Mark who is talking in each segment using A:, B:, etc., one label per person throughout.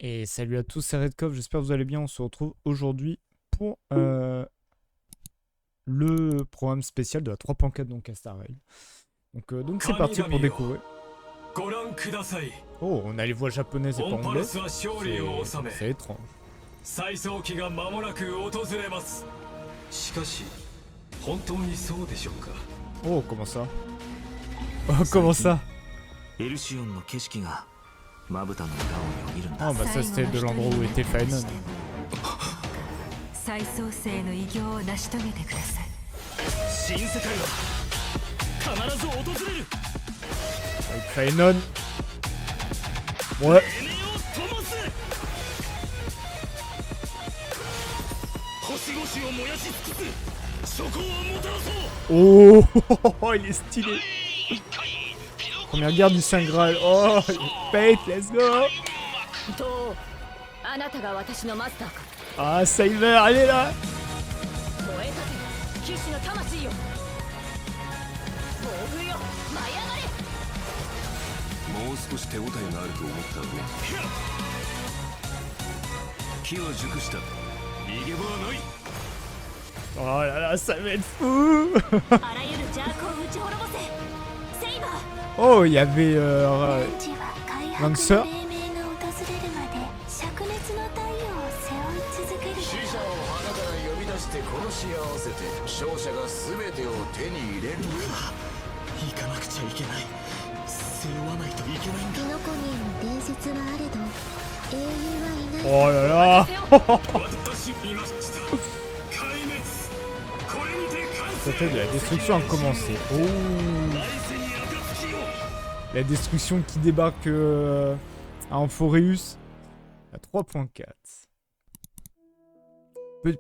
A: Et salut à tous, c'est Redcov, j'espère que vous allez bien. On se retrouve aujourd'hui pour le programme spécial de la 3.4 donc à Star Rail. Donc c'est parti pour découvrir. Oh, on a les voix japonaises et pas anglaises. C'est étrange. Oh, comment ça? Oh, comment ça? Ah bah ça c'était de l'endroit où était Phaénon. Avec Phaénon. Ouais. Oh, il est stylé. Première guerre du Saint Graal. Oh, Fate, let's go. Ah, Saber, elle est là. Oh là là, ça va être fou. Oh, il y avait Lancer. Oh là là. Peut-être la destruction a commencé. Oh, la destruction qui débarque à Amphoreus à 3.4.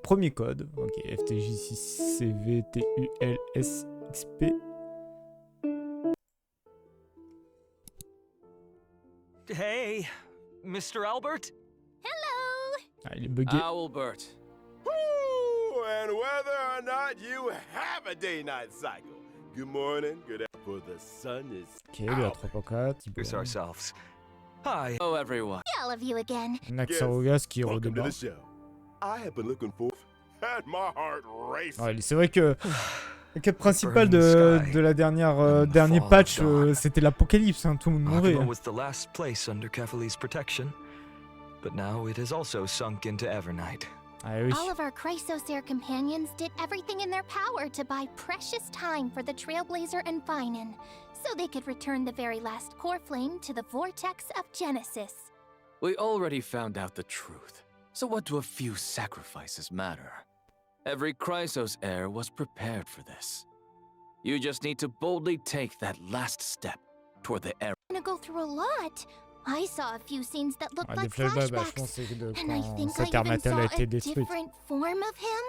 A: Premier code. Ok, FTJ6CVTULSXP.
B: Hey, Mr. Albert?
C: Hello!
A: Ah, il est bugué.
D: Albert.
E: Woo! And whether or not you have a day-night cycle. Good morning, good afternoon, for the sun is
A: Ok, lui à 3.4.
B: Introduce ourselves. Hi.
D: Hello, everyone.
C: All of you again.
A: Amphoreus qui
E: welcome to
A: redémarre.
E: the show. I have been looking for and my heart racing.
A: Ouais, c'est vrai que la quête principale de la dernier patch, c'était l'apocalypse, hein, tout le monde mourait.
B: Akuma was the last place under Cavalier's protection, but now it has also sunk into Evernight.
A: Ah oui.
C: All of our Chrysosair companions did everything in their power to buy precious time for the Trailblazer and Phaénon, so they could return the very last core flame to the vortex of Genesis.
D: We already found out the truth, so what do a few sacrifices matter? Every Chrysos heir was prepared for this. You just need to boldly take that last step toward the era.
C: I'm gonna go through a lot. I saw a few scenes that looked
A: Des
C: like
A: flashbacks, bah, je
C: flashbacks,
A: pense que c'est de
C: and I
A: quand
C: think
A: sa
C: I
A: terre
C: even
A: natale
C: saw
A: a été
C: a
A: détruite.
C: different form of him.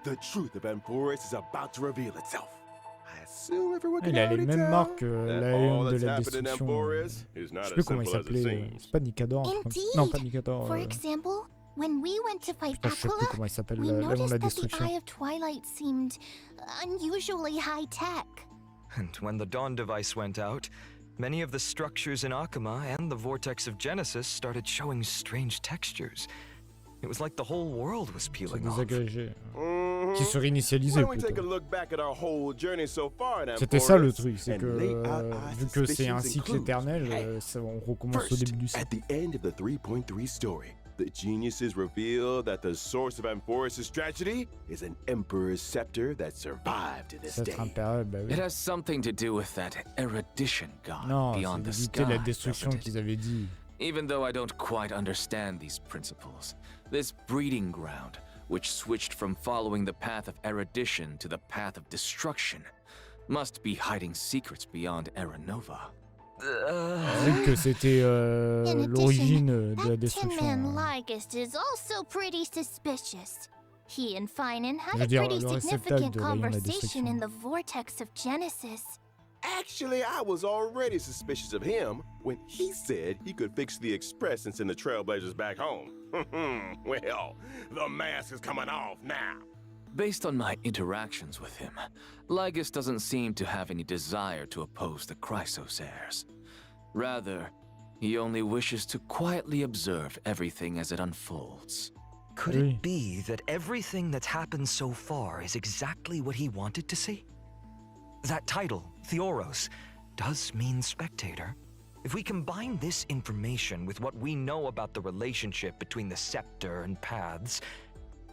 E: The truth of Amphoreus is about to reveal itself. I assume everyone can
A: Il a les
E: already
A: mêmes
E: tell
A: marques que
E: that
A: l'aéon
E: all
A: de
E: that's
A: la
E: happened in
A: destruction.
E: Amphoreus is
A: Je
E: not
A: sais
E: as
A: plus comment il
E: simple as it
A: s'appelait.
E: seems.
A: C'est pas Nicador. je crois.
C: Indeed.
A: Non, pas Nicador.
C: For example, when we went to fight
A: Putain, je sais plus
C: Aquila,
A: comment il s'appelle,
C: we
A: l'aéon de
C: noticed
A: la
C: that the
A: destruction.
C: Eye of Twilight seemed unusually high-tech.
B: And when the Dawn device went out, many of the structures in Akuma and the vortex of Genesis started showing strange textures. It was like the whole world was
A: C'est
B: peeling off.
A: désagrégé.
E: Mhm.
A: Qui se réinitialisait
E: Why don't we take a
A: plutôt.
E: look back at our whole journey so far in
A: C'était ça le
E: Amphoreus
A: truc, c'est
E: and
A: que
E: lay out our
A: vu que c'est un
E: suspicions
A: cycle
E: and clues?
A: éternel,
E: Hey,
A: on recommence au
E: first,
A: début du cycle.
E: at the end of the 3.3 story, the geniuses reveal that the source of Amphoreus' tragedy is an emperor's scepter that survived to this
A: C'est
E: day.
A: impérial, bah oui.
D: It has something to do with that erudition god
A: Non,
D: beyond the
A: c'est
D: sky.
A: d'éviter la destruction
D: doesn't it?
A: qu'ils avaient dit.
D: Even though I don't quite understand these principles, this breeding ground, which switched from following the path of erudition to the path of destruction, must be hiding secrets beyond Aranova.
A: Vu que c'était
C: In
A: l'origine
C: addition,
A: de la
C: that
A: destruction.
C: tin man Lygist is also pretty suspicious. He and Phaénon
A: Je
C: had
A: veux
C: a
A: dire,
C: pretty
A: le réceptacle
C: significant
A: de rayon de la
C: conversation
A: destruction.
C: in the vortex of Genesis.
E: Actually, I was already suspicious of him when he said he could fix the Express and send the Trailblazers back home. Well, the mask is coming off now.
D: Based on my interactions with him, Lygist doesn't seem to have any desire to oppose the Chrysos heirs. Rather, He only wishes to quietly observe everything as it unfolds.
B: Could it be that everything that's happened so far is exactly what he wanted to see? That title, Theoros, does mean spectator. If we combine this information with what we know about the relationship between the scepter and paths,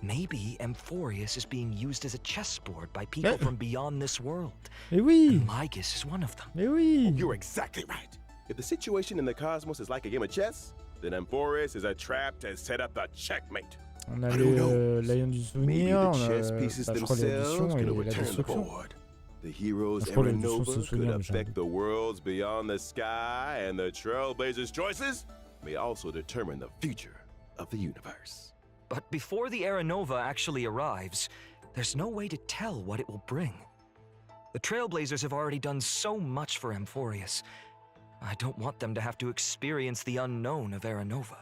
B: maybe Amphoreus is being used as a chessboard by people from beyond this world.
A: Mais oui.
B: And Lygus is one of them.
A: Mais oui.
E: You're exactly right. If the situation in the cosmos is like a game of chess, then Amphoreus is a trap to set up the checkmate.
A: On a l'Aïon du
E: Maybe
A: Souvenir,
E: the
A: on a,
E: chess pieces
A: je crois, l'addition
E: themselves
A: et
E: could
A: la
E: return the
A: destruction.
E: board. The hero's
A: Je crois l'addition,
E: Aranova
A: c'est le
E: could
A: souvenir, mais j'ai un
E: affect
A: doute.
E: the worlds beyond the sky, and the Trailblazers' choices may also determine the future of the universe.
B: But before the Aranova actually arrives, there's no way to tell what it will bring. The Trailblazers have already done so much for Amphoreus. I don't want them to have to experience the unknown of Aranova.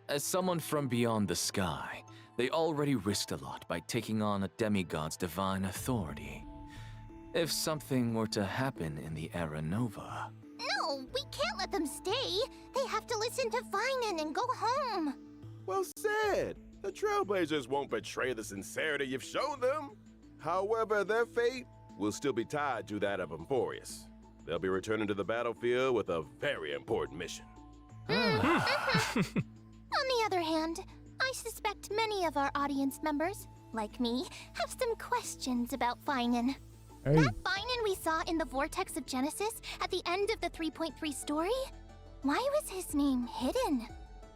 D: As someone from beyond the sky, they already risked a lot by taking on a demigod's divine authority. If something were to happen in the Aranova...
C: No, we can't let them stay. They have to listen to Phaénon and go home.
E: Well said. The Trailblazers won't betray the sincerity you've shown them. However, their fate will still be tied to that of Amphoreus. They'll be returning to the battlefield with a very important mission.
C: On the other hand, I suspect many of our audience members, like me, have some questions about Phaénon.
A: Hey.
C: That Phaénon we saw in the Vortex of Genesis at the end of the 3.3 story? Why was his name hidden?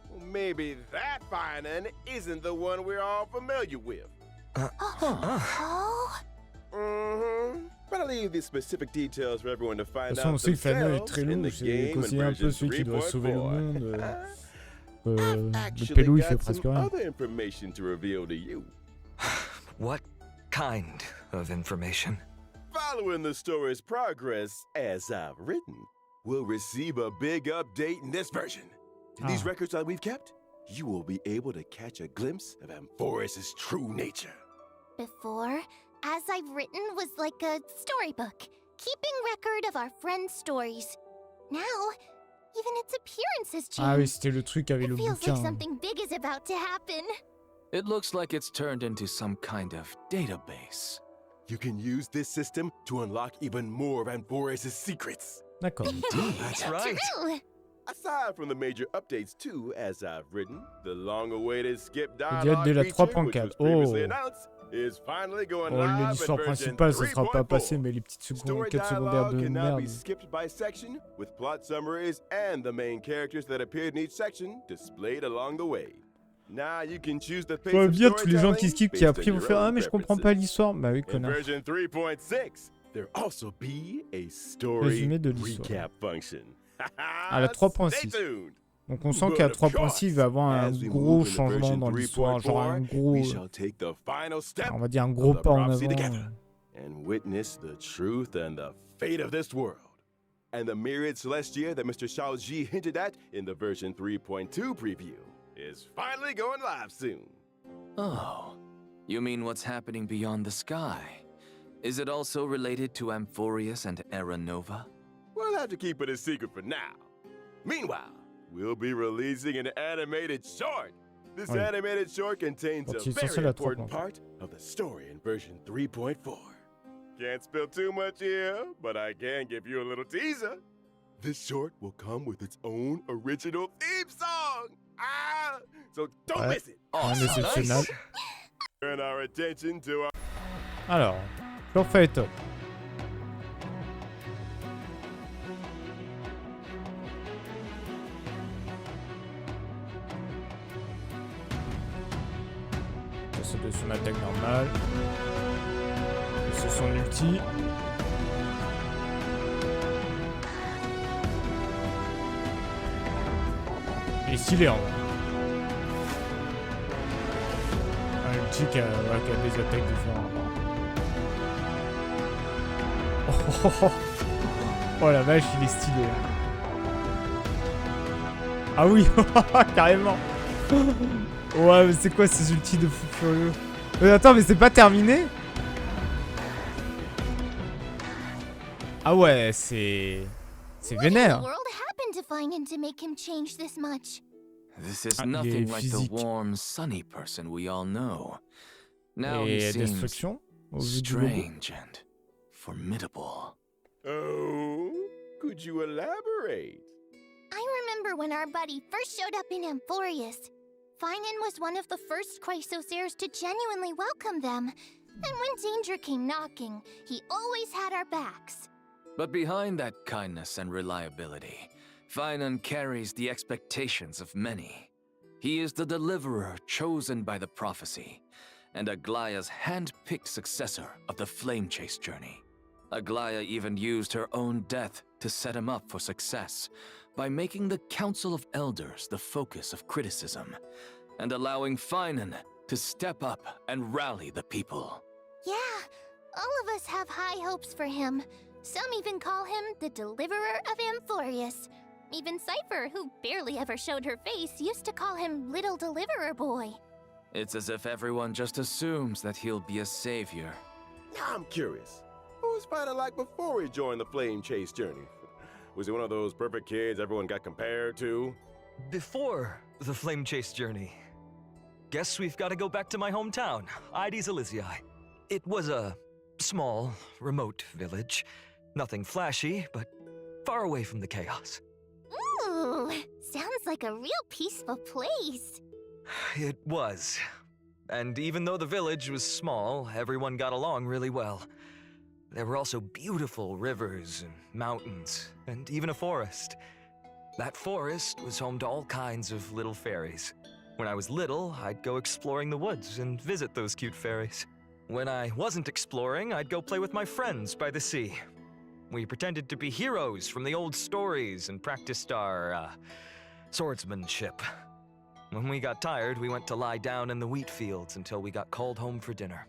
E: Well, maybe that Phaénon isn't the one we're all familiar with.
C: Oh?
E: But I'll leave the specific details for everyone to
A: De
E: find
A: toute façon, on
E: out
A: sait que Phaénon est
E: themselves
A: très
E: in
A: long,
E: the
A: c'est
E: game in
A: considéré un peu
E: version
A: celui qui doit sauver le
E: 3.4.
A: monde.
E: I've
A: Le
E: actually
A: Pélou, il fait
E: got
A: presque
E: some
A: rien.
E: other information to reveal to you.
B: What kind of information?
E: Following the story's progress, as I've written, we'll receive a big update in this version. In these records that we've kept, you will be able to catch a glimpse of Amphoreus' true nature.
C: Before, As I've Written was like a storybook, keeping record of our friends' stories. Now, even its appearance has changed.
A: Ah oui, c'était le truc avec le
C: It feels
A: bouquin.
C: like something big is about to happen.
D: It looks like it's turned into some kind of database.
E: You can use this system to unlock even more of Amphoreus' secrets.
A: D'accord.
B: That's right.
C: True.
E: Aside from the major updates too, as I've written, the long-awaited skip
A: dialogue
E: dialogue
A: de la
E: feature, which
A: 3.4.
E: was previously
A: Oh.
E: announced, is finally going
A: Oh,
E: live
A: l'histoire
E: in version
A: principale, ça sera pas
E: 3.4.
A: passé, mais les petites secondes,
E: Story
A: quêtes secondaires
E: dialogue
A: de
E: can now be
A: merde.
E: skipped by section, with plot summaries and the main characters that appeared in each section displayed along the way. Now you can choose the pace
A: Faut
E: of
A: bien tous les gens qui
E: storytelling
A: skippent, qui
E: based
A: après
E: on
A: vont
E: your
A: faire
E: own
A: ah mais je comprends pas
E: preferences.
A: l'histoire. Bah oui
E: In
A: connard.
E: version 3.6, there'll also be a story
A: Résumé de l'histoire.
E: recap function.
A: À la 3.6.
E: Stay tuned.
A: Donc on sent qu'à 3.6 il va y avoir un
E: As we
A: gros
E: move into
A: changement
E: version
A: dans l'histoire, genre un
E: 3.4,
A: gros,
E: we shall take the final step
A: on va dire un gros
E: of the
A: pas en
E: prophecy
A: avant.
E: together and witness the truth and the fate of this world. And the myriad celestia that Mr. Shaoji hinted at in the version 3.2 preview is finally going live soon.
D: Oh, you mean what's happening beyond the sky? Is it also related to Amphoreus and Aranova?
E: We'll have to keep it a secret for now. Meanwhile, we'll be releasing an animated short. This
A: Oui.
E: animated short contains a
A: Sorti
E: very
A: essentiel à
E: important
A: 3.4.
E: part of the story in version 3.4. Can't spill too much here, but I can give you a little teaser. This short will come with its own original theme song. So don't miss it.
A: Un exceptionnel.
E: Turn our attention to our
A: Alors, sur Phaéton. Ça c'est de son attaque normale. C'est son ulti. Il est stylé en vrai. Un ulti qui a des attaques différentes. Oh la vache, il est stylé. Ah oui, carrément. Ouais, mais c'est quoi ces ultis de fou furieux? Attends, mais c'est pas terminé? Ah ouais, c'est
C: What in the
A: vénère.
C: world happened happened to Phaénon to make him change this much?
D: This is
A: Ah,
D: nothing
A: il est
D: like the
A: physique.
D: warm, sunny person we all know. Now he
A: Et
D: seems
A: destruction au vu du logo.
D: strange and formidable.
E: Oh, could you elaborate?
C: I remember when our buddy first showed up in Amphoreus. Phaénon was one of the first Chrysos heirs to genuinely welcome them. And when danger came knocking, he always had our backs.
D: But behind that kindness and reliability, Phaénon carries the expectations of many. He is the deliverer chosen by the prophecy, and Aglaya's hand-picked successor of the Flame Chase journey. Aglaya even used her own death to set him up for success, by making the Council of Elders the focus of criticism, and allowing Phaénon to step up and rally the people.
C: Yeah, all of us have high hopes for him. Some even call him the Deliverer of Amphoreus. Even Cypher, who barely ever showed her face, used to call him Little Deliverer Boy.
D: It's as if everyone just assumes that he'll be a savior.
E: Now I'm curious. What was Phaénon like before he joined the Flame Chase journey? Was he one of those perfect kids everyone got compared to?
B: Before the Flame Chase journey, guess we've got to go back to my hometown, Ides Élysée. It was a small, remote village. Nothing flashy, but far away from the chaos.
C: Ooh, sounds like a real peaceful place.
B: It was. And even though the village was small, everyone got along really well. There were also beautiful rivers and mountains, and even a forest. That forest was home to all kinds of little fairies. When I was little, I'd go exploring the woods and visit those cute fairies. When I wasn't exploring, I'd go play with my friends by the sea. We pretended to be heroes from the old stories and practiced our, swordsmanship. When we got tired, we went to lie down in the wheat fields until we got called home for dinner.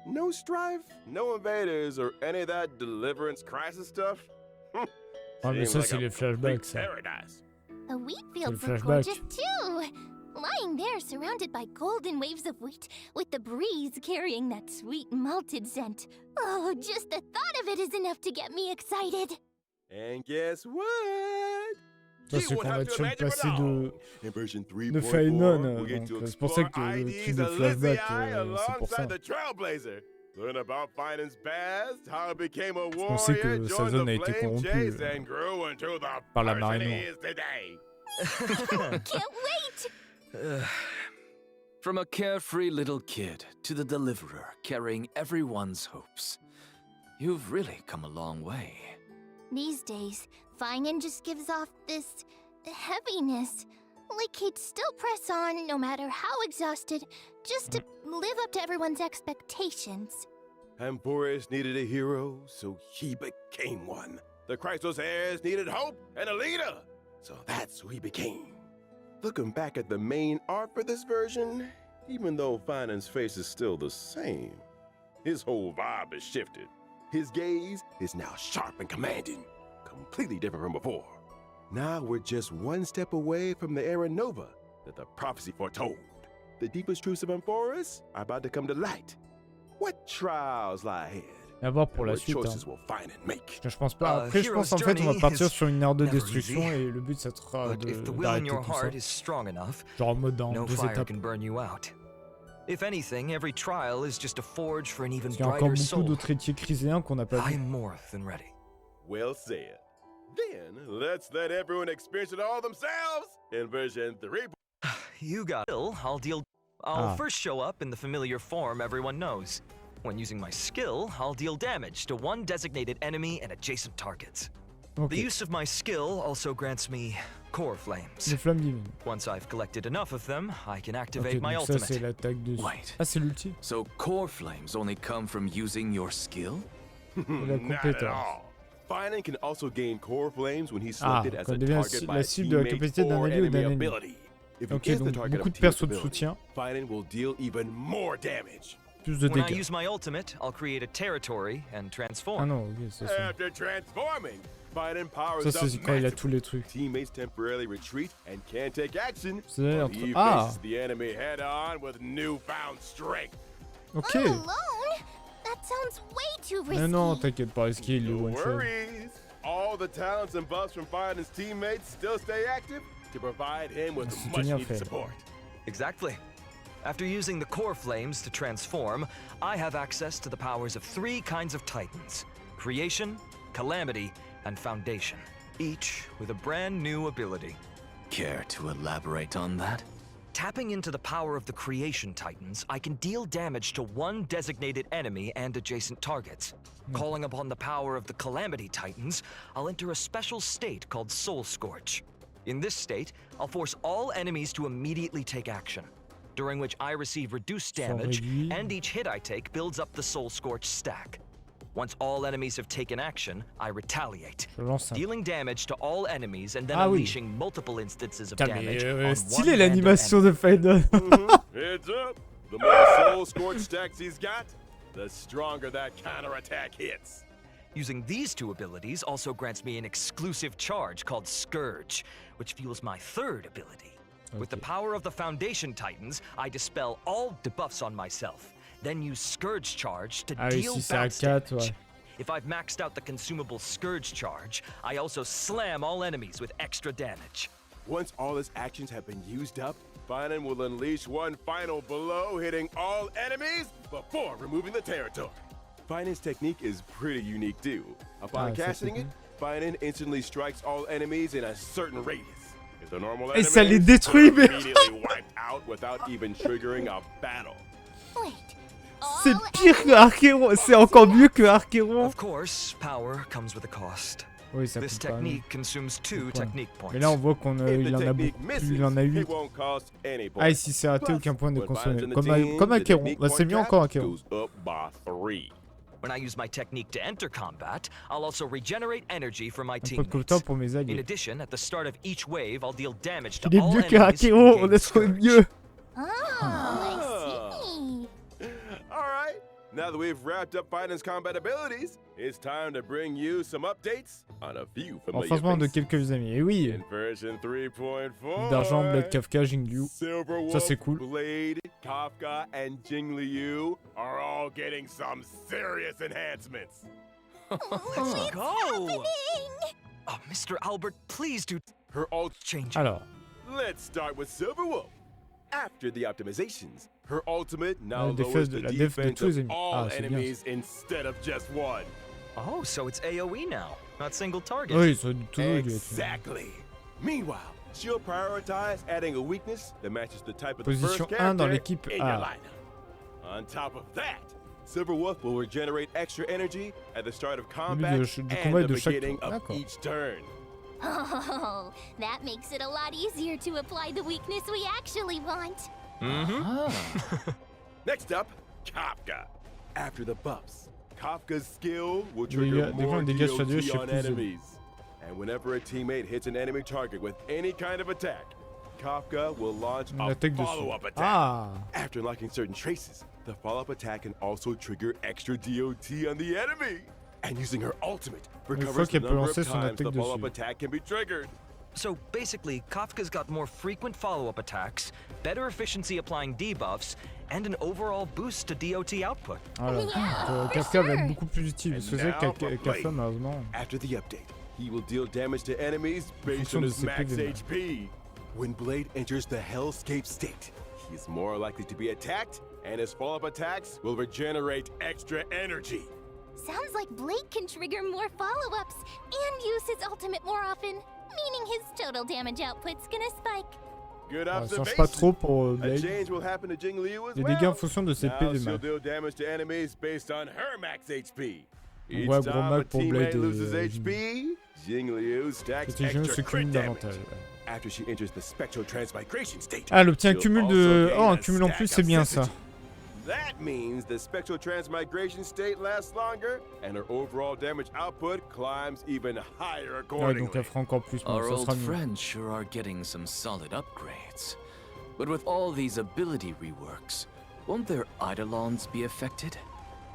E: No strife, no invaders, or any of that deliverance crisis stuff?
A: Ah mais
E: Seems
A: ça
E: like
A: c'est
E: a
A: les flashbacks ça.
E: paradise.
C: The wheat fields
A: le
C: were
A: flashback.
C: gorgeous too. Lying there surrounded by golden waves of wheat, with the breeze carrying that sweet malted scent. Oh, just the thought of it is enough to get me excited.
E: And guess what?
A: Ça
E: You
A: c'est
E: won't
A: qu'on va
E: have
A: être
E: to
A: sur le
E: imagine
A: passé
E: it
A: de
E: all. In version
A: Phaénon,
E: 3.4, we'll get
A: donc
E: to
A: c'est pour ça
E: explore
A: que le
E: ID's
A: truc de flashback,
E: Élysée
A: c'est pour ça.
E: alongside the Trailblazer. Learn about Phaénon's past, how he became a
A: On sait
E: warrior,
A: que sa
E: joined
A: zone a
E: the
A: été
E: Flame
A: corrompue
E: Chase, and grew into the
A: par la
E: person
A: marée
E: he
A: noire.
E: is today.
C: Can't wait!
D: From a carefree little kid to the deliverer carrying everyone's hopes, you've really come a long way.
C: These days, Phaénon just gives off this heaviness. Like he'd still press on, no matter how exhausted, just to live up to everyone's expectations.
E: Amphoreus needed a hero, so he became one. The Chrysos heirs needed hope and a leader, so that's who he became. Looking back at the main art for this version, even though Phaénon's face is still the same, his whole vibe has shifted. His gaze is now sharp and commanding, completely different from before. Now we're just one step away from the era Nova that the prophecy foretold. The deepest truths of Amphoreus are about to come to light. What trials lie ahead?
A: À voir pour
E: And
A: la
E: what
A: suite.
E: choices
A: Hein.
E: will Phaénon make?
A: Je pense pas. Après, je pense en fait on va partir sur une ère de destruction et le but ça sera
B: But if the will in
A: d'arrêter
B: your
A: tout ça.
B: heart is strong enough,
A: Genre en mode dans
B: no
A: 2
B: fire
A: étapes.
B: can burn you out. If anything, every trial is just a forge for an even
A: Parce qu'il y a encore
B: brighter
A: beaucoup
B: soul.
A: d'autres étiers chryséens qu'on n'a pas vu.
B: I'm more than ready.
E: Well said. Then let's let everyone experience it all themselves in version 3.
B: You got it. I'll first show up in the familiar form everyone knows. When using my skill, I'll deal damage to one designated enemy and adjacent targets.
A: Ok.
B: The use of my skill also grants me core flames.
A: Les flammes divines.
B: Once I've collected enough of them, I can
A: Ok,
B: activate my
A: donc ça c'est
B: ultimate.
A: l'attaque dessus.
D: Wait.
A: Ah c'est l'ulti.
D: So core flames only come from using your skill?
A: La
E: Not at
A: compétence.
E: all. Phaénon can also gain core flames when he's
A: Ah,
E: selected as
A: quand
E: a
A: il devient
E: target by
A: la
E: a
A: cible de la
E: teammate's
A: capacité d'un
E: or
A: allié ou d'un
E: enemy
A: ennemi.
E: ability. If he
A: Ok,
E: gets the
A: donc
E: target
A: beaucoup de
E: of team's
A: persos de
E: ability,
A: soutien.
E: Phaénon will deal even more damage.
A: Plus de
B: When I
A: dégâts.
B: use my ultimate, I'll create a territory and
A: Ah
B: transform.
A: non, ok, ça c'est.
E: After transforming, Phaénon powers
A: Ça c'est
E: up
A: quand il a
E: massively.
A: tous les trucs.
E: Teammates temporarily retreat and can't take action.
A: C'est
E: But
A: entre.
E: he
A: Ah
E: faces the enemy head on with newfound strength.
A: Ok.
C: All alone? That sounds way too risky.
A: Mais non, t'inquiète pas, est-ce qu'il est
E: No
A: one shot?
E: worries. all the talents and buffs from Phaénon's teammates still stay active to provide him with much needed support.
B: Exactly. After using the core flames to transform, I have access to the powers of 3 kinds of titans: creation, calamity, and foundation, each with a brand new ability.
D: Care to elaborate on that?
B: Tapping into the power of the creation titans, I can deal damage to one designated enemy and adjacent targets. Calling upon the power of the calamity titans, I'll enter a special state called Soul Scorch. In this state, I'll force all enemies to immediately take action, during which I receive reduced damage, and each hit I take builds up the Soul Scorch stack. Once all enemies have taken action, I retaliate, dealing damage to all enemies and then unleashing multiple instances of damage on one
A: stylé l'animation de Phaénon.
E: Heads up! The more Soul Scorch stacks he's got, the stronger that counterattack hits.
B: Using these 2 abilities also grants me an exclusive charge called Scourge, which fuels my 3rd ability. With the power of the Foundation Titans, I dispel all debuffs on myself, then use Scourge Charge to deal bounce damage. If I've maxed out the consumable Scourge Charge, I also slam all enemies with extra damage.
E: Once all his actions have been used up, Phaénon will unleash one final blow, hitting all enemies before removing the territory. Phaénon's technique is pretty unique too. Upon casting it, Phaénon instantly strikes all enemies in a certain radius. If the normal enemies
A: ça les détruit, mais...
E: immediately wiped out without even triggering a battle.
C: Wait.
A: C'est pire que Archéron, c'est encore mieux que Archéron.
B: Of course, power comes with a cost.
A: Oui, ça
B: This
A: coûte pas.
B: technique consumes 2 technique points.
A: Mais là, on voit qu'on il en a beaucoup plus, il en a 8. Ah, ici, c'est raté, aucun point de consommer. Comme Archéron. Bah, c'est mieux encore Archéron.
B: When I use my technique to enter combat, I'll also regenerate energy for my
A: Un peu de
B: teammates.
A: temps pour mes
B: In
A: alliés.
B: addition, at the start of each wave, I'll deal damage to
A: Il est
B: all
A: mieux que
B: enemies
A: Archéron,
B: who
A: on
B: gain
A: a trouvé
B: Scourge.
A: mieux.
C: Oh, I see.
E: Alright, now that we've wrapped up Phaénon's combat abilities, it's time to bring you some updates on a few familiar
A: Renforcement de
E: faces.
A: quelques amis. Et oui.
E: In version 3.4,
A: D'argent, Blade, Kafka, Jingliu. Ça, c'est cool.
E: Blade, Kafka, and Jingliu are all getting some serious enhancements.
B: Let's go! Oh, Mr. Albert, please do
E: Her ult
B: change.
A: Alors,
E: Let's start with Silverwolf. After the optimizations, her ultimate now
A: La défense
E: lowers
A: de-
E: the
A: la défense de
E: defense
A: tous les
E: of
A: ennemis.
E: all
A: Ah, c'est bien.
E: enemies instead of just one.
B: Oh, so it's AoE now, not single target.
A: oui, ça a toujours dû être.
E: Exactly. Meanwhile, she'll prioritize adding a weakness that matches the type of the
A: Position
E: first
A: 1 dans
E: character
A: l'équipe
E: in your
A: A.
E: lineup. On top of that, Silverwolf will regenerate extra energy at the start of
A: Début
E: combat
A: du combat et
E: and the
A: de chaque
E: beginning
A: tour.
E: of
A: D'accord.
E: each turn.
C: Oh, that makes it a lot easier to apply the weakness we actually want.
E: Next up, Kafka. After the buffs, Kafka's skill will trigger more
A: dégâts sur Dieu, je
E: DOT
A: sais
E: on
A: plus.
E: enemies. And whenever a teammate hits an enemy target with any kind of attack, Kafka will launch
A: Une
E: a
A: attaque dessus.
E: follow-up attack.
A: Ah.
E: After unlocking certain traces, the follow-up attack can also trigger extra DOT on the enemy. And using her ultimate recovers the
A: qu'elle peut
E: number of
A: lancer son
E: times the
A: attaque
E: follow-up
A: dessus.
E: attack can be triggered.
B: So basically, Kafka's got more frequent follow-up attacks, better efficiency applying debuffs, and an overall boost to DOT output.
A: Voilà.
C: Yeah,
A: Donc,
C: for
A: Kafka va
C: sure.
A: être beaucoup plus utile. Parce que c'est vrai que Kafka, malheureusement.
E: After the update, he will deal damage to enemies based
A: fonction
E: on
A: de
E: his
A: ses
E: max
A: PV.
E: HP. When Blade enters the Hellscape state, he is more likely to be attacked, and his follow-up attacks will regenerate extra energy.
C: Sounds like Blade can trigger more follow-ups and use his ultimate more often, meaning his total damage output's gonna spike.
E: Good
A: Ça change
E: observation.
A: pas trop pour
E: A
A: Blade.
E: change will happen to Jingliu as
A: Les
E: well.
A: dégâts en fonction de ses
E: Now
A: PV
E: she'll
A: max.
E: deal damage to enemies based on her max HP. Each
A: voit gros
E: time a
A: mag pour Blade
E: teammate
A: et
E: loses HP, Jingliu stacks
A: Cette région se
E: extra
A: cumule
E: crit damage.
A: davantage.
E: After she enters the spectral transmigration state.
A: Ah, elle obtient un
E: she'll
A: cumul
E: also
A: de.
E: gain
A: Oh, un
E: a
A: cumul en
E: stack
A: plus,
E: of
A: c'est bien ça.
E: sensitivity. That means the spectral transmigration state lasts longer, and her overall damage output climbs even higher
A: Ouais,
E: accordingly.
A: donc elle fera encore plus. Mais
D: Our
A: ça
D: old
A: sera mieux.
D: friends sure are getting some solid upgrades. But with all these ability reworks, won't their eidolons be affected?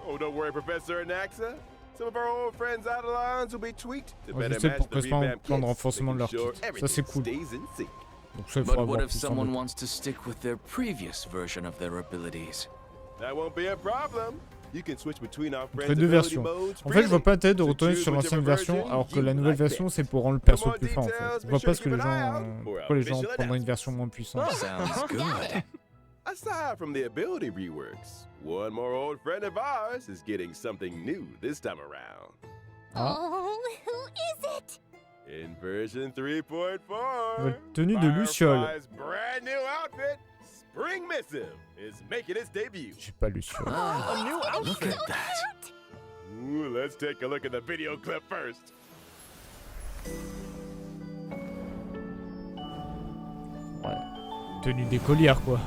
E: Oh, don't worry, Professor Anaxa. Some of our old friends' Eidolons will be tweaked to
A: Ouais,
E: better
A: je sais
E: match
A: pour
E: the
A: que ce soit un
E: revamped
A: plan de
E: kits,
A: renforcement de leur
E: making
A: kit.
E: sure
A: Ça, c'est
E: everything
A: cool.
E: stays in sync.
A: Donc ça, il
D: But
A: faudra
D: what
A: voir
D: if
A: plus sans
D: someone
A: doute.
D: wants to stick with their previous version of their abilities?
E: That won't be a problem. You can switch between our
A: Entre
E: friends'
A: les deux
E: ability
A: versions.
E: modes
A: En fait, je vois pas l'intérêt de
E: freely.
A: retourner
E: So
A: sur
E: choose
A: l'ancienne
E: whichever
A: version,
E: version
A: alors que
E: you
A: la nouvelle
E: like
A: version,
E: best.
A: c'est pour rendre le
E: For
A: perso
E: more
A: plus fort en fait.
E: details,
A: Je
E: be
A: vois
E: sure
A: pas
E: to
A: ce que
E: keep
A: les
E: an eye
A: gens,
E: out for
A: pourquoi les gens
E: official
A: prendraient une
E: announcements.
A: version moins puissante.
D: Sounds good.
E: Aside from the ability reworks, one more old friend of ours is getting something new this time around.
A: Ah.
C: Oh, who is it?
E: In version 3.4,
A: Nouvelle tenue de Luciole.
E: Firefly's brand new outfit, Spring Missive, is making its debut.
A: J'ai pas Luciole.
D: Ah,
C: It's gonna be
D: look
C: so
D: at that.
C: cute.
E: Ooh, let's take a look at the video clip first.
A: Ouais. Tenue d'écolière quoi.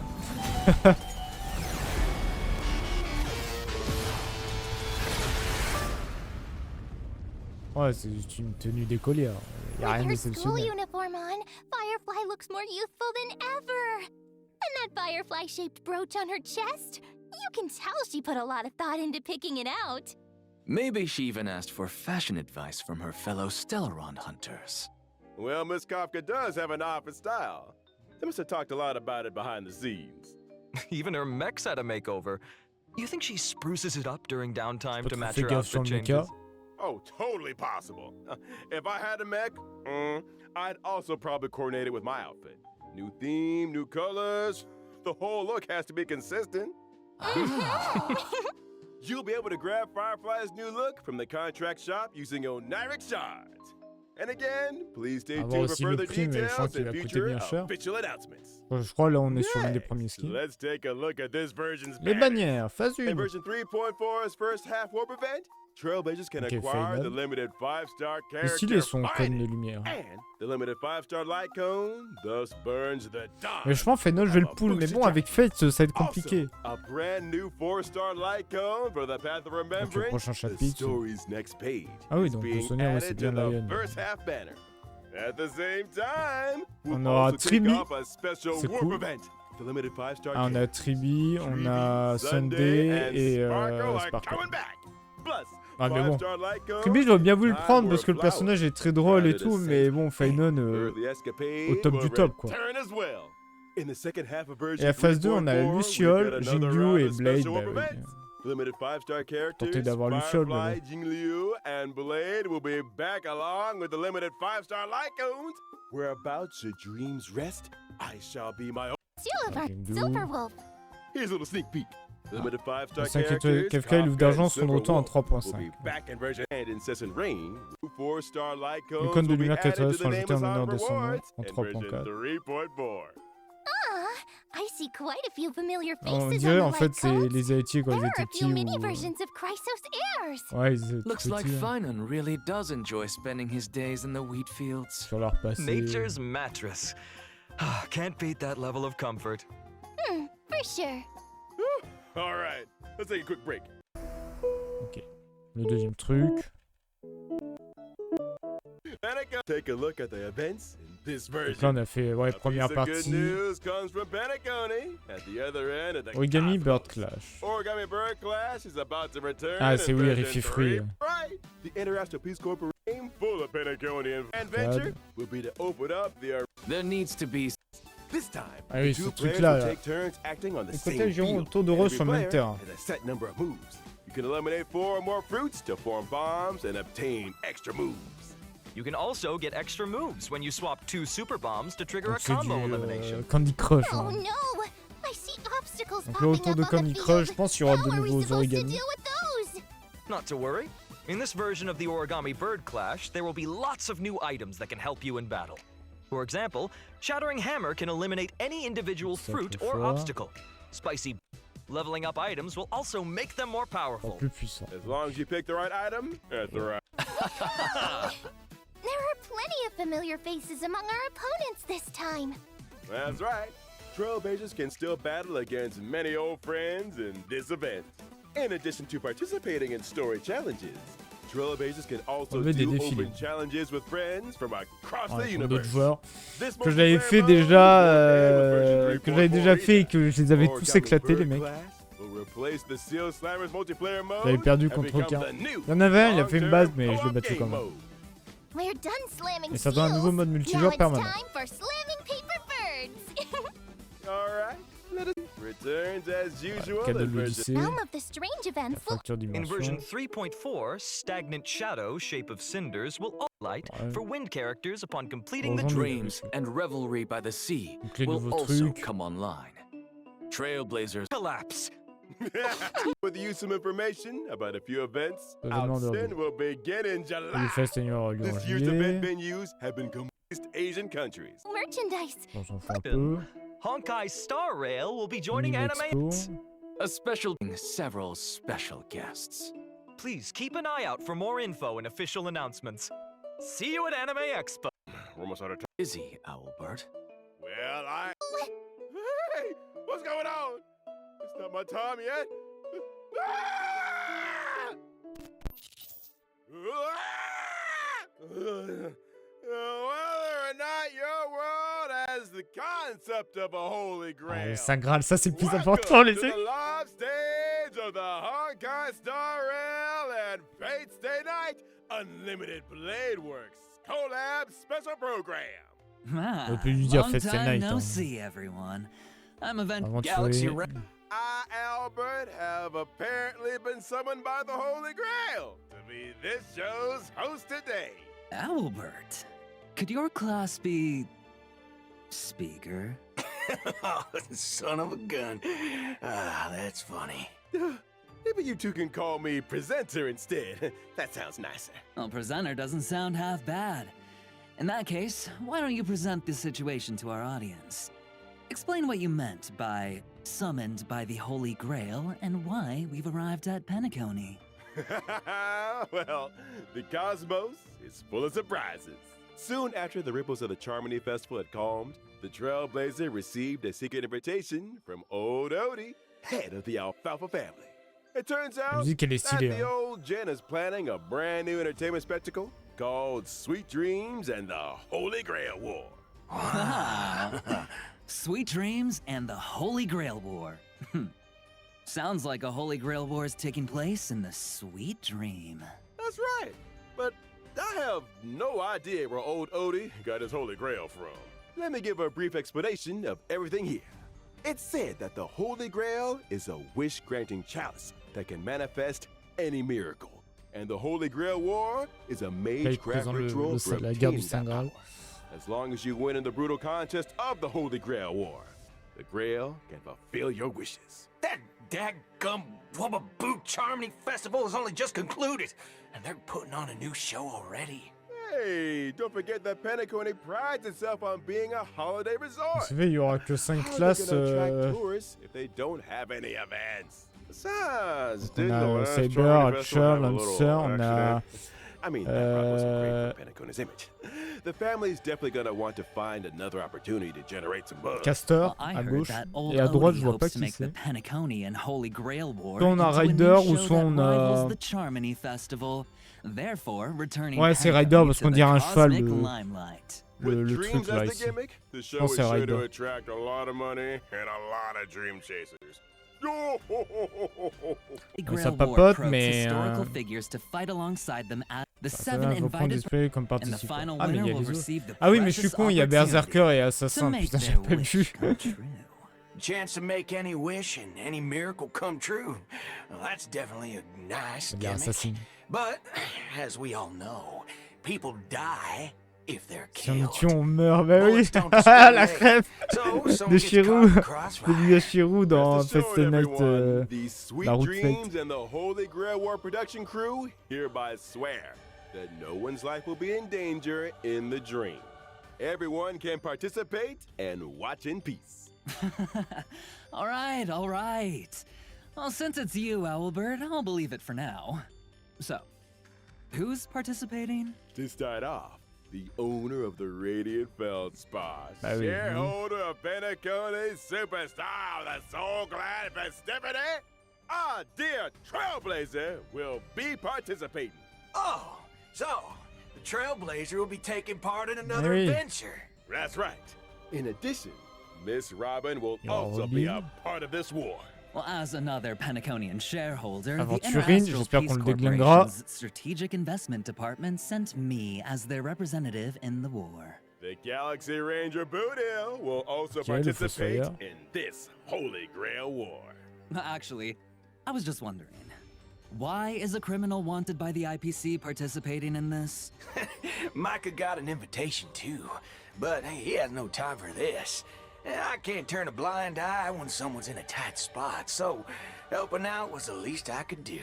A: Ouais, c'est juste une tenue d'écolière. Y a rien
C: With her school
A: d'exceptionnel.
C: uniform on, Firefly looks more youthful than ever. And that firefly-shaped brooch on her chest, you can tell she put a lot of thought into picking it out.
D: Maybe she even asked for fashion advice from her fellow Stellaron hunters.
E: Well, Miss Kafka does have an eye for style. They must have talked a lot about it behind the scenes.
B: Even her mech's had a makeover. You think she spruces it up during downtime
A: Pas
B: to
A: trop
B: match
A: fait
B: her
A: gaffe sur
B: outfit
A: le mecha.
B: changes?
E: Oh, totally possible. If I had a mech, I'd also probably coordinate it with my outfit. New theme, new colors. The whole look has to be consistent. You'll be able to grab Firefly's new look from the contract shop using Oniric shards. And again, please stay
A: Avoir
E: tuned for
A: aussi le
E: further
A: prix, mais je crois
E: details
A: qu'il
E: and
A: va coûter
E: future
A: bien cher.
E: official announcements.
A: Je crois là on est sur l'un des premiers
E: Next,
A: skins.
E: let's take a look at this version's
A: Les
E: banners.
A: bannières, phase
E: In
A: 1.
E: version 3.4's first half warp event, Trailblazers can
A: Ok,
E: acquire
A: Phaénon.
E: the limited 5-star
A: Et
E: character
A: stylé son cône
E: Phaénon,
A: de lumière.
E: and the limited 5-star light cone thus burns the dawn.
A: Mais je pense Phaénon je vais le pull, mais bon avec Fate ça va être compliqué.
E: Also, a brand new 4-star light cone for the Path of Remembrance.
A: prochain
E: The
A: chapitre.
E: story's next page
A: Ah oui,
E: is
A: donc le
E: being
A: souvenir, ouais, c'est
E: added
A: bien
E: to the
A: Lion.
E: first half banner. At the same time,
A: On
E: we'll
A: aura
E: also take
A: Tribi.
E: off a special
A: C'est
E: warp
A: cool.
E: event. The limited 5-star
A: Ah, on a Tribi, on a Sunday et Sparkle. Ah mais bon, Tribi j'aurais bien voulu le prendre parce que le personnage est très drôle et tout, mais bon Phaénon au top du top quoi. Et à phase 2 on a Luciole, Jingyu et Blade, bah oui.
E: Limited 5-star characters,
A: Tenter d'avoir Luciole, mais
E: Firefly,
A: bon.
E: Jingliu, and Blade will be back along with the limited 5-star light cones. Whereabouts your dreams rest, I shall be my own.
C: Silver,
A: Jingle.
C: Silverwolf.
E: Here's a little sneak peek. Limited 5-star
A: Les 5
E: characters,
A: Kafka et Loup d'Argent sont de
E: Silverwolf
A: retour en
E: will be
A: 3.5.
E: back in version and Incessant Rain. 4-star light
A: Les
E: cones
A: cônes de
E: will be
A: lumière
E: added
A: 4
E: to
A: sont
E: the
A: ajoutés en
E: Amazon
A: l'honneur de son nom
E: rewards
A: en
E: in version
A: 3.4.
E: 3.4.
C: Ah, I see quite a few familiar
A: On
C: faces
A: dirait
C: on
A: en
C: the
A: fait
C: light
A: c'est
C: cones.
A: les héritiers quand
C: There
A: ils
C: are
A: étaient
C: a
A: petits
C: few
A: ou...
C: mini versions of Chrysos heirs.
A: Ouais, ils étaient
D: Looks like
A: petits
D: Phaénon really does enjoy spending his days in the wheat fields.
A: sur leur passé.
B: Nature's mattress. Can't beat that level of comfort.
C: For sure.
E: All right, let's take a quick break.
A: Ok. Le deuxième truc.
E: Take a look at the events in this
A: Donc là
E: version.
A: on a fait ouais,
E: A
A: première
E: piece of good
A: partie.
E: news comes from Penacony at the other end of the
A: Origami
E: cosmos.
A: Bird Clash.
E: Origami Bird Clash is about to return.
A: Ah,
E: in
A: c'est oui,
E: version
A: Riffy Free.
E: 3. Right. The International Peace Corporation, full of Penaconian adventure, will be to open up the.
D: There needs to be
E: This time,
A: Ah oui,
E: the
A: ce
E: two
A: truc
E: players
A: là.
E: will take turns acting on the
A: Les
E: same
A: côtés giront
E: field.
A: autour de rose
E: Every
A: sur le même
E: player
A: terrain.
E: has a set number of moves. You can eliminate 4 or more fruits to form bombs and obtain extra moves.
B: You can also get extra moves when you swap 2 super bombs to trigger a
A: Donc c'est du
B: combo elimination.
A: Candy Crush.
C: Oh
A: Hein.
C: no! I see obstacles
A: Donc là
C: popping
A: autour de
C: up on
A: Candy
C: the
A: Crush,
C: field.
A: je pense qu'il y aura de
C: How are we
A: nouveaux
C: supposed to
A: origami.
C: deal with those?
B: Not to worry. In this version of the Origami Bird Clash, there will be lots of new items that can help you in battle. For example, Shattering Hammer can eliminate any individual fruit or
A: fois.
B: obstacle. Spicy leveling up items will also make them more
A: Encore
B: powerful.
A: plus puissant.
E: As long as you pick the right item at the right.
C: There are plenty of familiar faces among our opponents this time.
E: That's right. Trailblazers can still battle against many old friends in this event. In addition to participating in story challenges, Trailblazers can also
A: Relever des
E: do
A: défilés.
E: open challenges with friends from across
A: Ouais,
E: the
A: contre d'autres
E: universe.
A: joueurs.
E: This
A: Que j'avais fait
E: multiplayer
A: déjà,
E: mode won't end with version
A: que j'avais déjà
E: 3.4
A: fait et que je les avais
E: Origami
A: tous éclatés les
E: Bird
A: mecs.
E: Clash will replace the Seal Slammers multiplayer mode
A: J'avais perdu
E: and
A: contre
E: become
A: aucun.
E: the new
A: Il y en avait un, il a fait une base,
E: long-term
A: mais je l'ai
E: co-op
A: battu
E: game
A: quand même.
E: mode.
C: We're done slamming
A: Et ça donne un nouveau
C: seals.
A: mode
C: Now
A: multijoueur
C: it's
A: permanent.
C: time for slamming paper birds.
E: All right, let us return returns as usual
A: Cadeau
E: in
A: de
E: version.
A: l'Odyssée.
C: Realm of the strange
A: La
C: events will
A: fracture
B: In version
A: dimension.
B: 3.4, stagnant shadow, shape of cinders, will all light
A: Ouais.
B: for wind characters upon completing the
A: Rejoindre
B: dream.
D: Dreams and revelry by the sea
A: Donc les
D: will
A: nouveaux
D: also
A: trucs.
D: come online. Trailblazers
B: Collapse.
E: With you some information about a few events.
A: Événement de
E: Outsin will begin in
A: Le
E: July.
A: festival aura lieu en
E: This year's event
A: juillet.
E: venues have been East Asian countries.
C: merchandise.
A: On s'en fout un peu.
B: Honkai Star Rail will be joining
A: Mini
B: Anime.
A: Expo.
D: a special several special guests.
B: Please keep an eye out for more info and official announcements. See you at Anime Expo.
E: We're almost out of time.
D: Busy, Owlbert.
E: Well, Hey! What's going on? It's not my time yet. Whether or not your world has the concept of a holy
A: Ah,
E: grail.
A: le Saint Graal, ça c'est le plus
E: Welcome
A: important, les
E: to
A: amis.
E: the live stage of the Honkai Star Rail and Fate's Day Night Unlimited Blade Works COLLAB Special Program.
F: Ah,
A: On peut lui dire
F: long
A: Fête Day
F: time
A: Night,
F: no
A: hein.
F: see, everyone. I'm Event
A: Aventurier.
E: I, Albert, have apparently been summoned by the Holy Grail to be this show's host today.
F: Albert, could your class be speaker?
G: Son of a gun. Ah, that's funny.
E: Maybe you two can call me presenter instead. That sounds nicer.
F: Well, presenter doesn't sound half bad. In that case, why don't you present the situation to our audience? Explain what you meant by summoned by the Holy Grail and why we've arrived at Penacony.
E: Well, the cosmos is full of surprises. Soon after the ripples of the Charmony Festival had calmed, the Trailblazer received a secret invitation from old Odie, head of the Alfalfa family. It turns
A: La
E: out
A: musique elle est
E: that
A: stylée.
E: the
A: Hein.
E: old Jen is planning a brand new entertainment spectacle called Sweet Dreams and the Holy Grail War.
F: Wow. Sweet Dreams and the Holy Grail War. Sounds like a Holy Grail War is taking place in the Sweet Dream.
E: That's right, but I have no idea where old Odie got his Holy Grail from. Let me give a brief explanation of everything here. It's said that the Holy Grail is a wish-granting chalice that can manifest any miracle. And the Holy Grail War is a
A: Là, il
E: mage-craft
A: présente
E: ritual for
A: la guerre du
E: obtaining
A: Saint
E: that
A: Graal.
E: power. As long as you win in the brutal contest of the Holy Grail War, the Grail can fulfill your wishes.
G: That daggum Wubba-Boo Charmony Festival has only just concluded, and they're putting on a new show already.
E: Hey, don't forget that Penacony prides itself on being a holiday resort.
A: C'est vrai, il y aura que 5
E: How are
A: classes.
E: they gonna attract tourists if they don't have any events? Besides,
A: On
E: didn't the
A: a
E: last
A: Saber,
E: Charmony Festival
A: Archer,
E: have a
A: Lancer,
E: little
A: on a...
E: accident? I mean, that probably wasn't great for Penacony's image. The family's definitely gonna want to find another opportunity to generate some buzz.
A: Caster
F: Well, I
A: à
F: heard
A: gauche.
F: that old
A: Et à droite,
F: Odie
A: je vois pas
F: hopes to
A: qui
F: make the
A: c'est.
F: Penacony and Holy Grail War
A: Soit on a
F: into a new
A: Ryder ou
F: show
A: soit
F: that
A: on
F: rivals
A: a...
F: the Charmony Festival, therefore returning
A: Ouais, c'est
F: Penacony
A: Ryder parce
F: to
A: qu'on
F: the
A: dirait un cheval,
F: cosmic
A: le-
F: limelight.
E: With
A: le
E: dreams
A: truc là
E: as the
A: ici.
E: gimmick, the show
A: pense
E: is
A: c'est
E: sure to
A: Ryder.
E: attract a lot of money and a lot of dream chasers.
F: The
A: Ouais, ça
F: Grail War
A: papote,
F: probes
A: mais...
F: historical figures to fight alongside them as the
A: Ça
F: seven
A: va, faut prendre
F: invited
A: display comme
F: and the
A: participant.
F: final
A: Ah, mais il
F: winner
A: y a
F: will
A: les autres.
F: receive the
A: Ah oui, mais je suis
F: precious
A: con, il y a
F: opportunity
A: Berserker et
F: to
A: Assassin.
F: make
A: Putain,
F: their
A: j'ai pas
F: wish
A: vu.
F: come true.
G: Chance to make any wish and any miracle come true. Well, that's definitely a nice
A: C'est bien
G: gimmick.
A: Assassin.
G: But, as we all know, people die if they're
A: Si on
G: killed.
A: nous tue, on meurt. Bah oui.
G: Bullets don't discriminate.
A: La crève
G: So, someone
A: de
G: gets
A: Chirou.
G: caught in crossfire.
A: Celui de Chirou dans
E: Rest assured,
A: Fête Day Night.
E: everyone, the Sweet
A: la route
E: Dreams
A: Fête.
E: and the Holy Grail War production crew hereby swear that no one's life will be in danger in the dream. Everyone can participate and watch in peace.
F: All right, all right. Well, since it's you, Owlbird, I'll believe it for now. So, who's participating?
E: To start off, the owner of the Radiant Feldspar,
A: Ah oui,
E: shareholder of Penacony, superstar of the Soul Glad festivity, our dear Trailblazer will be participating.
G: Oh, so the Trailblazer will be taking part in another
A: Oui.
G: adventure.
E: That's right. In addition, Miss Robin will
A: Yo,
E: also be a
A: Robin.
E: part of this war.
F: Well, as another Penaconian shareholder, the
A: Aventurine,
F: Interastral
A: j'espère
F: Peace
A: qu'on le déglingera.
F: Corporation's Strategic Investment Department sent me as their representative in the war.
E: The Galaxy Ranger Boodle will also
A: Quel le
E: participate
A: fossoyeur?
E: in this Holy Grail War.
F: Actually, I was just wondering. Why is a criminal wanted by the IPC participating in this?
G: Micah got an invitation too, but he has no time for this. I can't turn a blind eye when someone's in a tight spot, so helping out was the least I could do.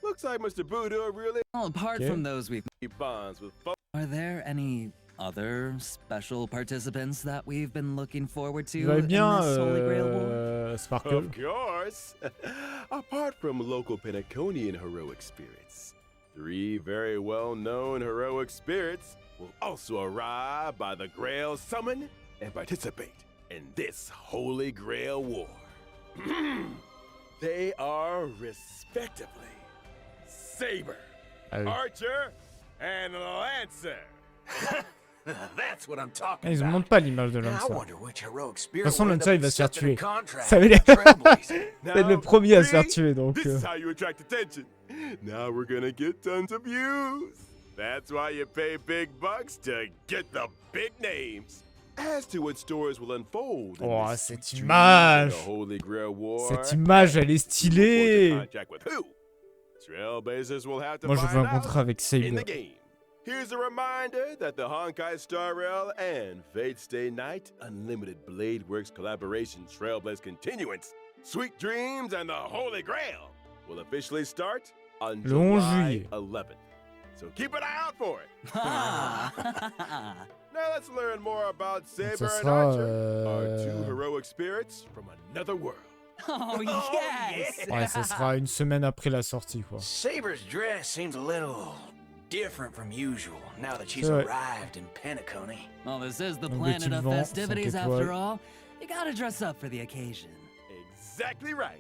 E: Looks like Mr. Boodle really
F: Well, apart
A: Okay.
F: from those we've...
E: bonds with folks.
F: Are there any other special participants that we've been looking forward to
A: Vous allez
F: in
A: bien,
F: this Holy Grail War?
A: Sparkle?
E: Of course. Apart from local Penaconian heroic spirits, 3 very well-known heroic spirits will also arrive by the Grail Summon and participate in this Holy Grail War. They are respectively Saber,
A: Ah oui.
E: Archer, and Lancer.
G: That's what I'm
A: Ah,
G: talking
A: ils ne
G: about.
A: montrent pas l'image de
G: I
A: Lancer.
G: wonder which heroic
A: De
G: spirit
A: toute façon,
G: will end
A: Lancer,
G: up
A: il va se faire
G: accepting a
A: tuer.
G: contract
A: Ça veut dire...
G: with Trailblazer.
A: C'est le premier à se faire tuer, donc...
E: This is how you attract attention. Now we're gonna get tons of views. That's why you pay big bucks to get the big names. As to what stories will unfold in
A: Oh,
E: this
A: cette
E: sweet
A: image.
E: dreams of the Holy Grail War,
A: Cette image, elle est
E: who forged a
A: stylée.
E: contract with who? Trailblazers will have to
A: Moi, je veux
E: find
A: un contrat
E: out
A: avec
E: in
A: Saber.
E: the game. Here's a reminder that the Honkai Star Rail and Fate Stay Night Unlimited Blade Works collaboration Trailblaze Continuance, Sweet Dreams, and the Holy Grail will officially start on
A: Le 11
E: July
A: juillet.
E: 11th. So keep an eye out for it.
F: Ah.
E: Now let's learn more about Saber
A: ça
E: and
A: sera,
E: Archer, our 2 heroic spirits from another world.
F: Oh, yes!
A: Ouais, ça sera une semaine après la sortie, quoi.
G: Saber's dress seems a little different from usual now that she's
A: C'est vrai.
G: arrived in Penacony.
F: Well, this is the
A: Donc,
F: planet
A: tu
F: of
A: vends
F: festivities
A: 5
F: after
A: étoiles.
F: all. You gotta dress up for the occasion.
E: Exactly right.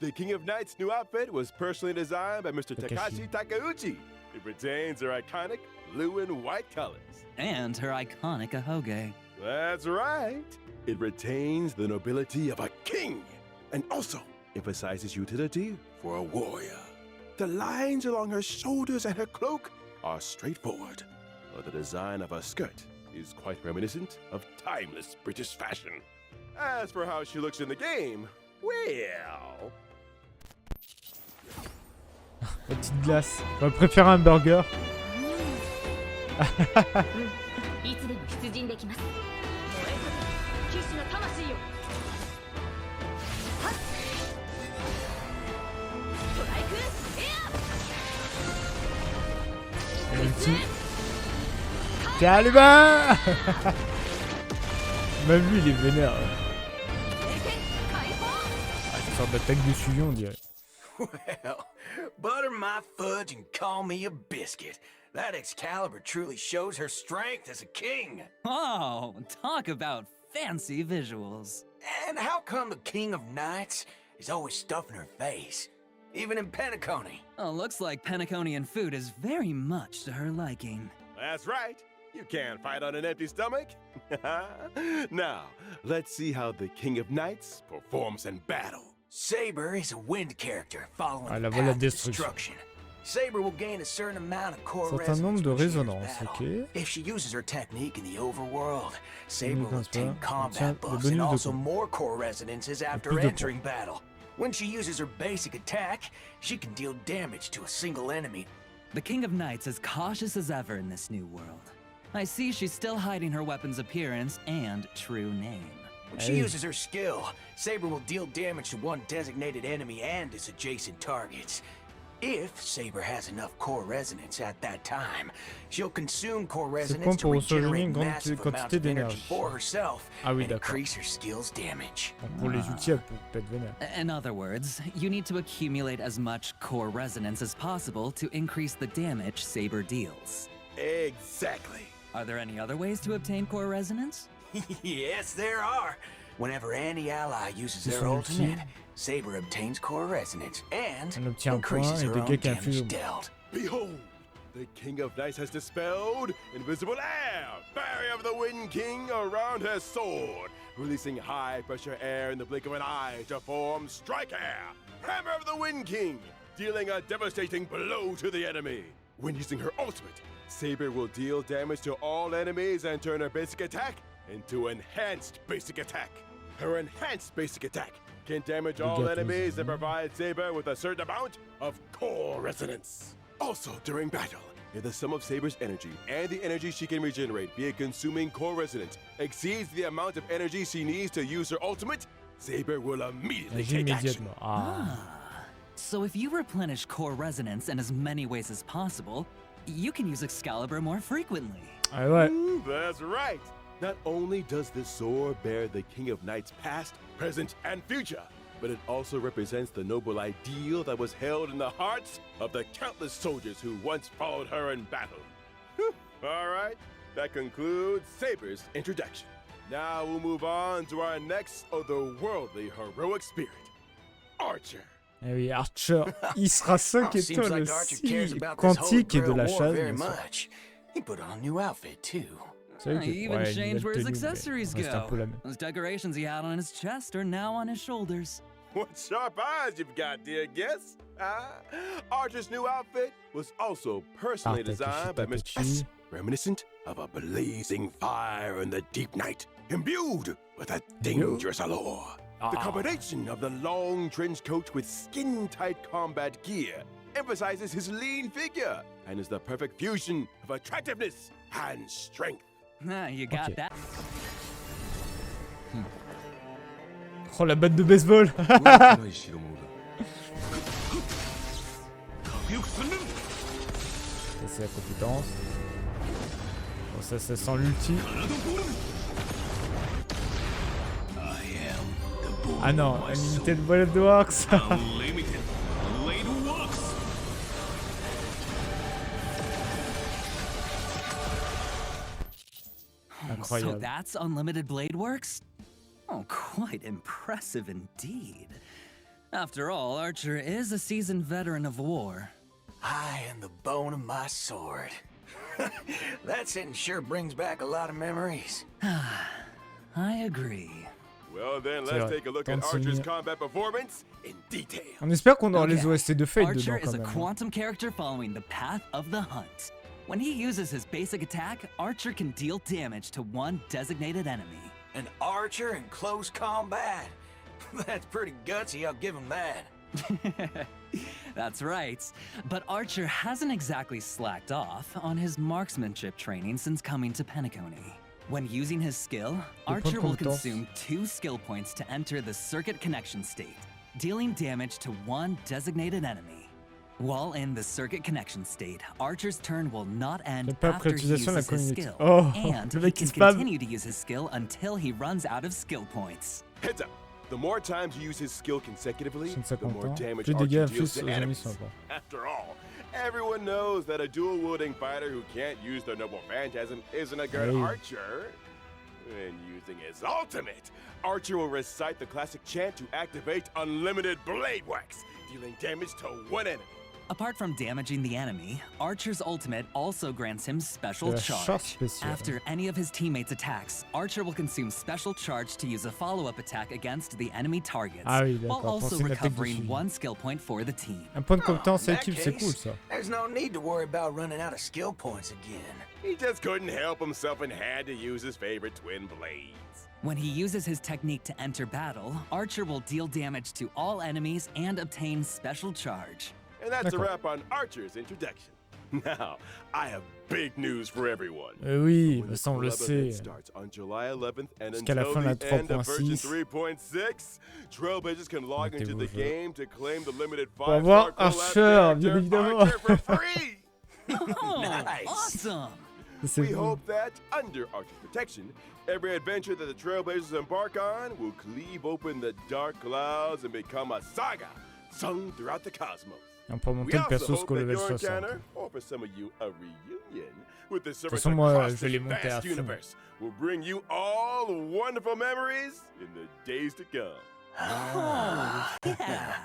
E: The King of Knight's new outfit was personally designed by Mr.
A: Takashi.
E: Takashi Takeuchi. It retains her iconic blue and white colors.
F: And her iconic ahoge.
E: That's right. It retains the nobility of a king and also emphasizes utility for a warrior. The lines along her shoulders and her cloak are straightforward, while the design of her skirt is quite reminiscent of timeless British fashion. As for how she looks in the game, well...
A: La petite glace. On préfère un burger.
H: いつでも出陣できます燃えかけ騎士の魂よはっストライクエア
A: Ulti. Calma. Même lui, il est vénère.
H: 聖剣解放
A: Ah, une sorte d'attaque de suivi, on dirait.
G: Well, butter my fudge and call me a biscuit. That Excalibur truly shows her strength as a king.
F: Oh, talk about fancy visuals.
G: And how come the King of Knights is always stuffing her face? Even in Penacony.
F: Oh, looks like Penaconian food is very much to her liking.
E: That's right. You can't fight on an empty stomach. Now, let's see how the King of Knights performs in battle.
G: Saber is a wind character following
A: Ah,
G: the
A: la voie de la
G: path of
A: destruction.
G: destruction. Saber will gain a certain amount of core
A: Certain nombre
G: resonance
A: de
G: when she enters
A: résonances,
G: battle.
A: ok.
G: If she uses her technique in the overworld, Saber will
A: N'est-ce
G: obtain
A: pas?
G: combat
A: Obtient le
G: buffs
A: bonus
G: and
A: de
G: also
A: points.
G: more core resonances after
A: plus de
G: entering battle. When she uses her basic attack, she can deal damage to a single enemy.
F: The King of Knights is cautious as ever in this new world. I see she's still hiding her weapon's appearance and true name.
G: When she
A: Hey.
G: uses her skill, Saber will deal damage to one designated enemy and its adjacent targets. If Saber has enough core resonance at that time, she'll consume core resonance to
A: pour recevoir
G: regenerate
A: une grande
G: massive
A: quantité
G: amounts of energy
A: d'énergie.
G: for herself
A: Ah oui,
G: and
A: d'accord.
G: increase her skill's damage.
A: Donc, pour les outils, elle peut être vénère.
F: In other words, you need to accumulate as much core resonance as possible to increase the damage Saber deals.
E: Exactly.
F: Are there any other ways to obtain core resonance?
G: Yes, there are. Whenever any ally uses
A: C'est
G: their
A: son outil.
G: ultimate, Saber obtains core resonance and
A: Elle obtient un point
G: increases
A: et
G: her
A: des
G: own
A: dégâts qui infligent
G: damage
A: au moins.
G: dealt.
E: Behold, the King of Knights has dispelled invisible air, barrier of the Wind King around her sword, releasing high-pressure air in the blink of an eye to form Strike Air, Hammer of the Wind King, dealing a devastating blow to the enemy. When using her ultimate, Saber will deal damage to all enemies and turn her basic attack into enhanced basic attack. Her enhanced basic attack can damage all enemies and provide Saber with a certain amount of core resonance. Also, during battle, if the sum of Saber's energy and the energy she can regenerate via consuming core resonance exceeds the amount of energy she needs to use her ultimate, Saber will immediately take action.
F: So if you replenish core resonance in as many ways as possible, you can use Excalibur more frequently.
E: That's right. Not only does this sword bear the King of Knights past, present, and future, but it also represents the noble ideal that was held in the hearts of the countless soldiers who once followed her in battle. All right, that concludes Saber's introduction. Now we'll move on to our next otherworldly heroic spirit, Archer.
A: Eh oui, Archer, il sera 5 étoiles aussi, quantique et de la chasse.
G: He put on a new outfit too.
F: He even changed where his accessories go. Those decorations he had on his chest are now on his shoulders.
E: What sharp eyes you've got, dear guest. Archer's new outfit was also personally designed by Mr. S, reminiscent of a blazing fire in the deep night, imbued with a dangerous allure. The combination of the long trench coat with skin-tight combat gear emphasizes his lean figure and is the perfect fusion of attractiveness and strength.
F: You got that.
A: Oh, la batte de baseball. C'est la compétence. Bon, ça sent l'ulti. Ah non, Unlimited Blade Works.
F: So that's Unlimited Blade Works? Oh, quite impressive indeed. After all, Archer is a seasoned veteran of war.
G: I am the bone of my sword. That sentence sure brings back a lot of memories.
F: I agree.
E: Well then, let's take a look at Archer's combat performance in detail.
A: On espère qu'on aura les OST de Fate dedans
F: Archer
A: quand
F: is a
A: même.
F: quantum character following the path of the hunt. When he uses his basic attack, Archer can deal damage to one designated enemy.
G: An archer in close combat? That's pretty gutsy, I'll give him that.
F: That's right. But Archer hasn't exactly slacked off on his marksmanship training since coming to Penacony. When using his skill, Archer will consume 2 skill points to enter the circuit connection state, dealing damage to one designated enemy. While in the circuit connection state, Archer's turn will not end after he uses his skill, and he can continue to use his skill until he runs out of skill points.
E: Heads up! The more times you use his skill consecutively, the more damage
A: Plus
E: Archer
A: dégâts
E: deals
A: infligés
E: to
A: aux ennemis
E: enemies.
A: sont importants.
E: After all, everyone knows that a dual-wielding fighter who can't use their noble phantasm isn't a good archer. When using his ultimate, Archer will recite the classic chant to activate Unlimited Blade Works, dealing damage to one enemy.
F: Apart from damaging the enemy, Archer's ultimate also grants him special charge. After any of his teammates' attacks, Archer will consume special charge to use a follow-up attack against the enemy targets, while also recovering 1 skill point for the team.
A: Un point de compétence équipe, c'est cool ça.
G: There's no need to worry about running out of skill points again.
E: He just couldn't help himself and had to use his favorite twin blades.
F: When he uses his technique to enter battle, Archer will deal damage to all enemies and obtain special charge.
E: And that's a wrap on Archer's introduction. Now, I have big news for everyone.
A: Oui, ça on le sait.
E: Starts on July 11th and
A: Jusqu'à la fin
E: until
A: de la
E: the end of version
A: 3.6.
E: 3.6, Trailblazers can log into the game to claim the limited
A: Pour
E: 5-star
A: avoir
E: collab
A: Archer, bien
E: character
A: évidemment.
E: Archer for free.
G: Nice.
F: Awesome!
E: We hope that, under Archer's protection, every adventure that the Trailblazers embark on will cleave open the dark clouds and become a saga sung throughout the cosmos.
A: On peut monter le perso jusqu'au level 60.
E: De toute
A: façon, moi, je vais les monter à fond.
E: Will bring you all wonderful memories in the days to come.
F: Oh, yeah!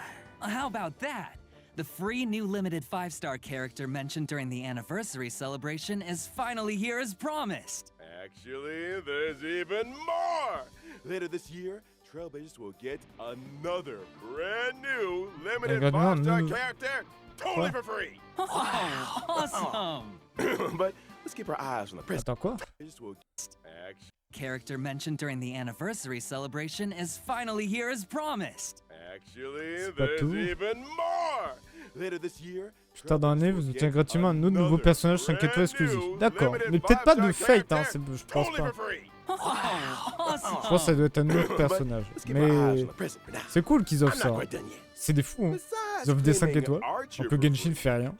F: How about that? The free new limited 5-star character mentioned during the anniversary celebration is finally here as promised.
E: Actually, there's even more! Later this year, Trailblazers will get another brand new limited 5-star character totally for free.
F: Wow, awesome!
E: But let's keep our eyes on the present.
A: Attends quoi?
E: Action.
F: Character mentioned during the anniversary celebration is finally here as promised.
E: Actually,
A: pas
E: there's
A: tout.
E: even more. Later this year,
A: Plus tard dans l'année, vous obtiendrez gratuitement un autre nouveau personnage 5 étoiles exclusif. D'accord, mais peut-être pas de Fate, hein, je pense pas.
F: Wow, awesome!
A: Je pense que ça doit être un autre personnage. Mais c'est cool qu'ils offrent ça. C'est des fous, hein. Ils offrent des 5 étoiles, donc le Genshin fait rien.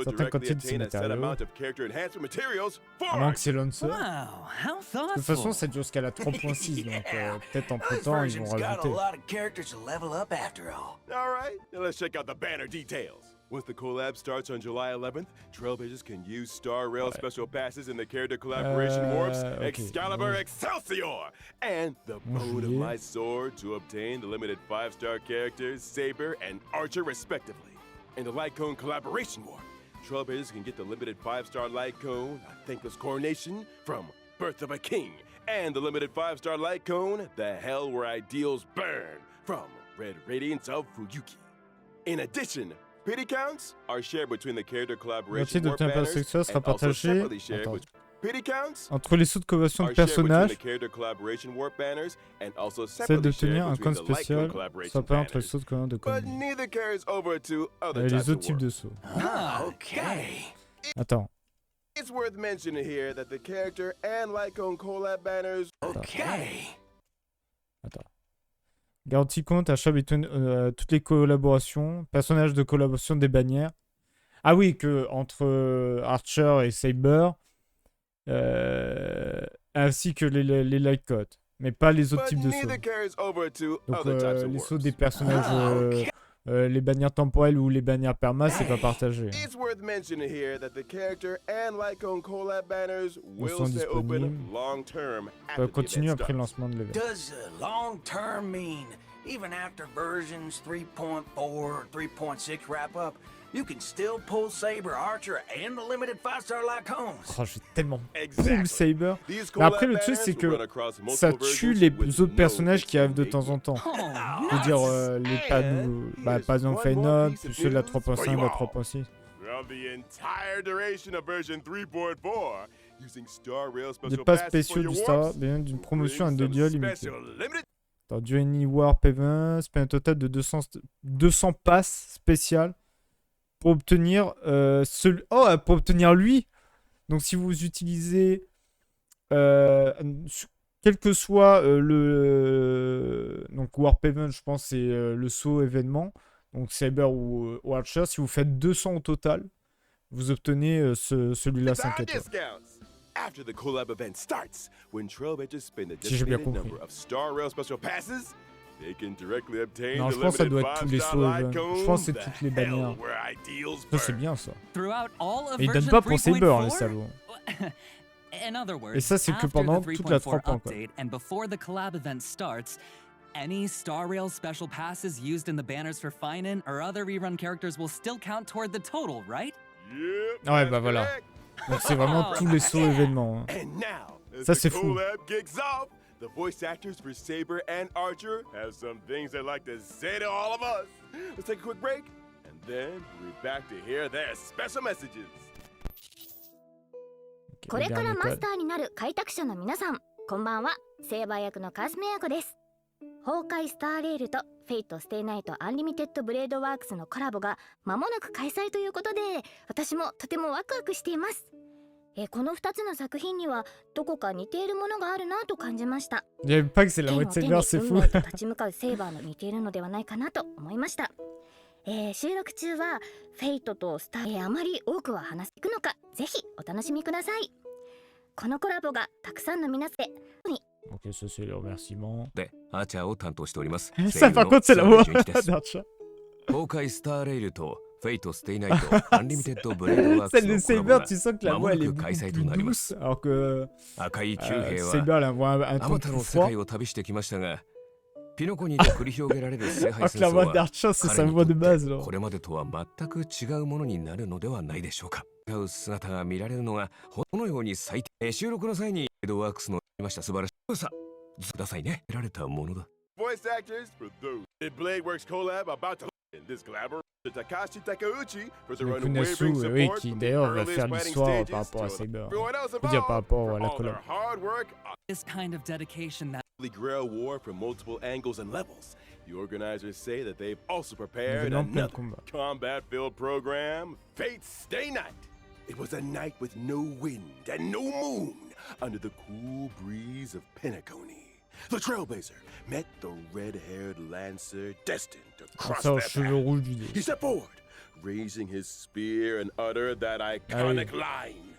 A: Certains contiennent ces matériaux. À moins que c'est Lancer.
F: Wow, how
A: De
F: thoughtful!
A: toute façon, ça dure jusqu'à la 3.6, donc peut-être entre
G: This
A: temps ils vont
G: version's got a
A: rajouter.
G: lot of characters to level up after all.
E: All right, now let's check out the banner details. Once the collab starts on July 11th, Trailblazers can use Star Rail special passes in the character collaboration warps
A: okay.
E: Excalibur Excelsior and the Bone of My Sword to obtain the limited 5-star characters Saber and Archer respectively. In the Light Cone collaboration warp, Trailblazers can get the limited 5-star Light Cone, A Thankless Coronation from Birth of a King, and the limited 5-star Light Cone, The Hell Where Ideals Burn from Red Radiance of Fuyuki. In addition, pity counts are shared between the character collaboration
A: L'entier
E: warp
A: d'obtenir un
E: banners
A: perso sera
E: and also
A: partagé
E: separately shared
A: Attends.
E: with pity counts
A: entre les sauts de collaboration de
E: are shared between
A: personnages.
E: the character collaboration warp banners and also
A: Celle
E: separately
A: d'obtenir
E: shared
A: un
E: between
A: compte
E: the Light Cone
A: spécial
E: collaboration
A: soit pas entre les
E: banners.
A: sauts de commande de
E: But
A: commande.
E: neither carries over to other
A: Et
E: types
A: les autres
E: of
A: types de
E: warps.
A: sauts.
G: Ah, okay.
A: Attends.
E: It's worth mentioning here that the character and Light Cone collab banners
G: Okay.
A: Attends. Garantie compte achat between toutes les collaborations, personnages de collaboration des bannières. Ah oui, que entre Archer et Saber, ainsi que les light codes, mais pas les autres
E: but
A: types de
E: neither
A: sauts.
E: carries over to
A: Donc
E: other types of
A: les
E: warps.
A: sauts des personnages,
G: Ah, ok.
A: les bannières temporelles ou les bannières perma, c'est pas
G: Hey.
A: partagé.
E: It's worth mentioning here that the character and Light Cone collab banners will
A: sont
E: stay open
A: disponibles.
E: long term
A: Ça
E: after the
A: continue
E: event
A: après le
E: starts.
A: lancement de l'événement.
G: Does long term mean even after versions 3.4 or 3.6 wrap up, you can still pull Saber, Archer, and the limited 5-star Lycones?
A: Oh, j'ai tellement
E: Exactly.
A: boom Saber.
E: These
A: Mais après,
E: collab
A: le truc,
E: banners
A: c'est que
E: will run across multiple
A: ça tue
E: versions
A: les
E: with
A: autres
E: no
A: personnages qui arrivent de
E: fixed
A: temps en temps.
F: Oh,
A: Je veux dire, les
E: And
A: panneaux, bah,
E: here's
A: par exemple
E: one
A: Phaénon,
E: more piece
A: puis
E: of
A: ceux de la
E: news
A: 3.5,
E: for
A: de
E: you
A: la
E: all.
A: 3.6.
E: Throughout the entire duration of version 3.4, using Star Rail
A: Des
E: special
A: passes
E: passes for
A: spéciaux
E: your
A: du Star
E: warps
A: viennent d'une promotion à
E: brings
A: 2
E: some
A: dieux limitée.
E: special limited
A: Dans Duany Warp Event, c'est un total de 200 passes spéciales pour obtenir pour obtenir lui. Donc si vous utilisez quel que soit donc Warp Event, je pense c'est le saut événement, donc Saber ou Archer, si vous faites 200 au total, vous obtenez celui-là 5 étoiles.
E: discounts. After the collab event starts, when Trailblazers spend a
A: Si j'ai bien
E: designated
A: compris.
E: number of Star Rail special passes, they can directly obtain
A: Non,
E: the
A: je pense que ça
E: limited
A: doit être tous les
E: 5-star
A: sauts
E: Light
A: event.
E: Cone,
A: Je pense que c'est
E: the
A: toutes les
E: hell
A: bannières.
E: where ideals
A: Ça c'est
E: burn.
A: bien ça.
F: throughout all of
A: Et ils donnent
F: version
A: pas pour Saber, les
F: 3.4?
A: salauds.
F: In other words,
A: Et ça, c'est que
F: after
A: pendant
F: the
A: toute la
F: 3.4
A: 3.4, quoi.
F: update and before the collab event starts, any Star Rail special passes used in the banners for Phaénon or other rerun characters will still count toward the total, right?
E: Yep,
A: Ouais,
E: that's
A: bah voilà.
E: correct.
A: Donc c'est vraiment tous les sauts événements. Hein.
E: And now, as
A: Ça,
E: the
A: c'est fou.
E: collab kicks off, the voice actors for Saber and Archer have some things they'd like to say to all of us. Let's take a quick break, and then we'll be back to hear their special messages.
A: Ok,
C: これから
A: dernier
C: マ
A: code.
C: スターになる開拓者の皆さん、こんばんは。セーバー役のカズメヤコです。崩壊スターレールとフェイトステイナイトアンリミテッドブレードワークスのコラボが間もなく開催ということで、私もとてもワクワクしています。この2つの作品にはどこか似ているものがあるなと感じました。
A: J'aime pas que c'est la
C: 剣
A: voix
C: を
A: de
C: 手に
A: Saber, c'est
C: 運
A: fou.
C: 命と立ち向かうセーバーの似ているのではないかなと思いました。収録中はフェイトとスター、あまり多くは話していくのか、ぜひお楽しみください。このコラボがたくさんの皆さんで
A: Ok, ça c'est les remerciements.
I: で、アーチャーを担当しております。
A: Ça par contre c'est la voix
I: 声優の澤部純一です
A: d'Archer.
I: 崩壊スターレイルとフェイトステイナイトアンリミテッドブレードワーク
A: Celle
I: ス
A: de
I: のコラボ
A: Saber,
I: が
A: tu sens que la
I: 間も
A: voix
I: な
A: elle est
I: く
A: beaucoup
I: 開催と
A: plus
I: なります
A: douce, alors que
I: 赤い九兵は
A: Saber elle a un
I: あ
A: ton
I: また
A: plus
I: の世
A: froid.
I: 界を旅してきましたが、ピノコニで繰り広げられる聖杯
A: Alors
I: 戦
A: que la
I: 争
A: voix
I: は
A: d'Archer c'est
I: 彼
A: sa
I: に
A: voix
I: と
A: de
I: っ
A: base
I: て
A: là.
I: これまでとは全く違うものになるのではないでしょうか。違う姿が見られるのがこのように最低収録の際にエドワークスのました素晴らしいさくださいね。得られたものだ。
E: Voice actors for those. The Blade Works collab about to. And this collaboration Takashi Takeuchi for the
A: Le
E: unwavering
A: Kunasu, oui,
E: support
A: qui
E: from the
A: d'ailleurs va
E: earliest
A: faire
E: planning
A: l'histoire
E: stages
A: par rapport à
E: to
A: Saber.
E: everyone else
A: Je veux dire par
E: involved
A: rapport
E: for
A: à la
E: all
A: collab.
E: their hard work on
F: This kind of dedication that
E: the Grail War from multiple angles and levels. The organizers say that they've also prepared
A: Événement plein de
E: another
A: combats.
E: combat-filled program, Fate's Stay Night. It was a night with no wind and no moon under the cool breeze of Penacony. The Trailblazer met the red-haired Lancer destined to cross
A: Ça, aux
E: their
A: cheveux
E: path.
A: rouges du dé.
E: He stepped forward, raising his spear and uttered that iconic line.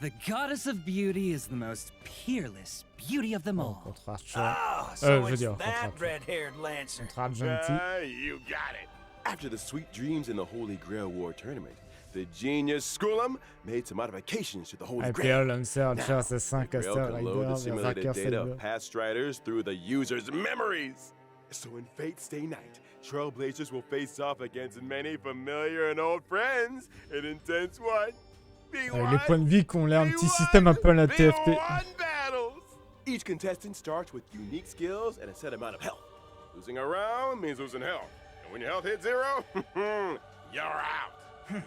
F: the goddess of beauty is the most peerless beauty of them all.
A: Contre Archer.
G: Oh,
A: je
G: so
A: veux
G: it's
A: dire, contre
G: that
A: Archer.
G: red-haired Lancer.
A: Contre Argenti.
E: You got it. After the sweet dreams in the Holy Grail War tournament, the genius Skullum made some modifications to the Holy Grail.
A: IPL, Lancer, Archer, Assassin,
E: The Grail
A: Caster,
E: can load the
A: Rider,
E: simulated
A: Berserker,
E: data
A: Saber.
E: of past striders through the user's memories. So in Fate's Stay Night, Trailblazers will face off against many familiar and old friends in intense one.
A: Les points de vie qui ont l'air un petit système un peu à la TFT.
E: Battles. Each contestant starts with unique skills and a set amount of health. Losing a round means losing health. And when your health hits 0, you're out.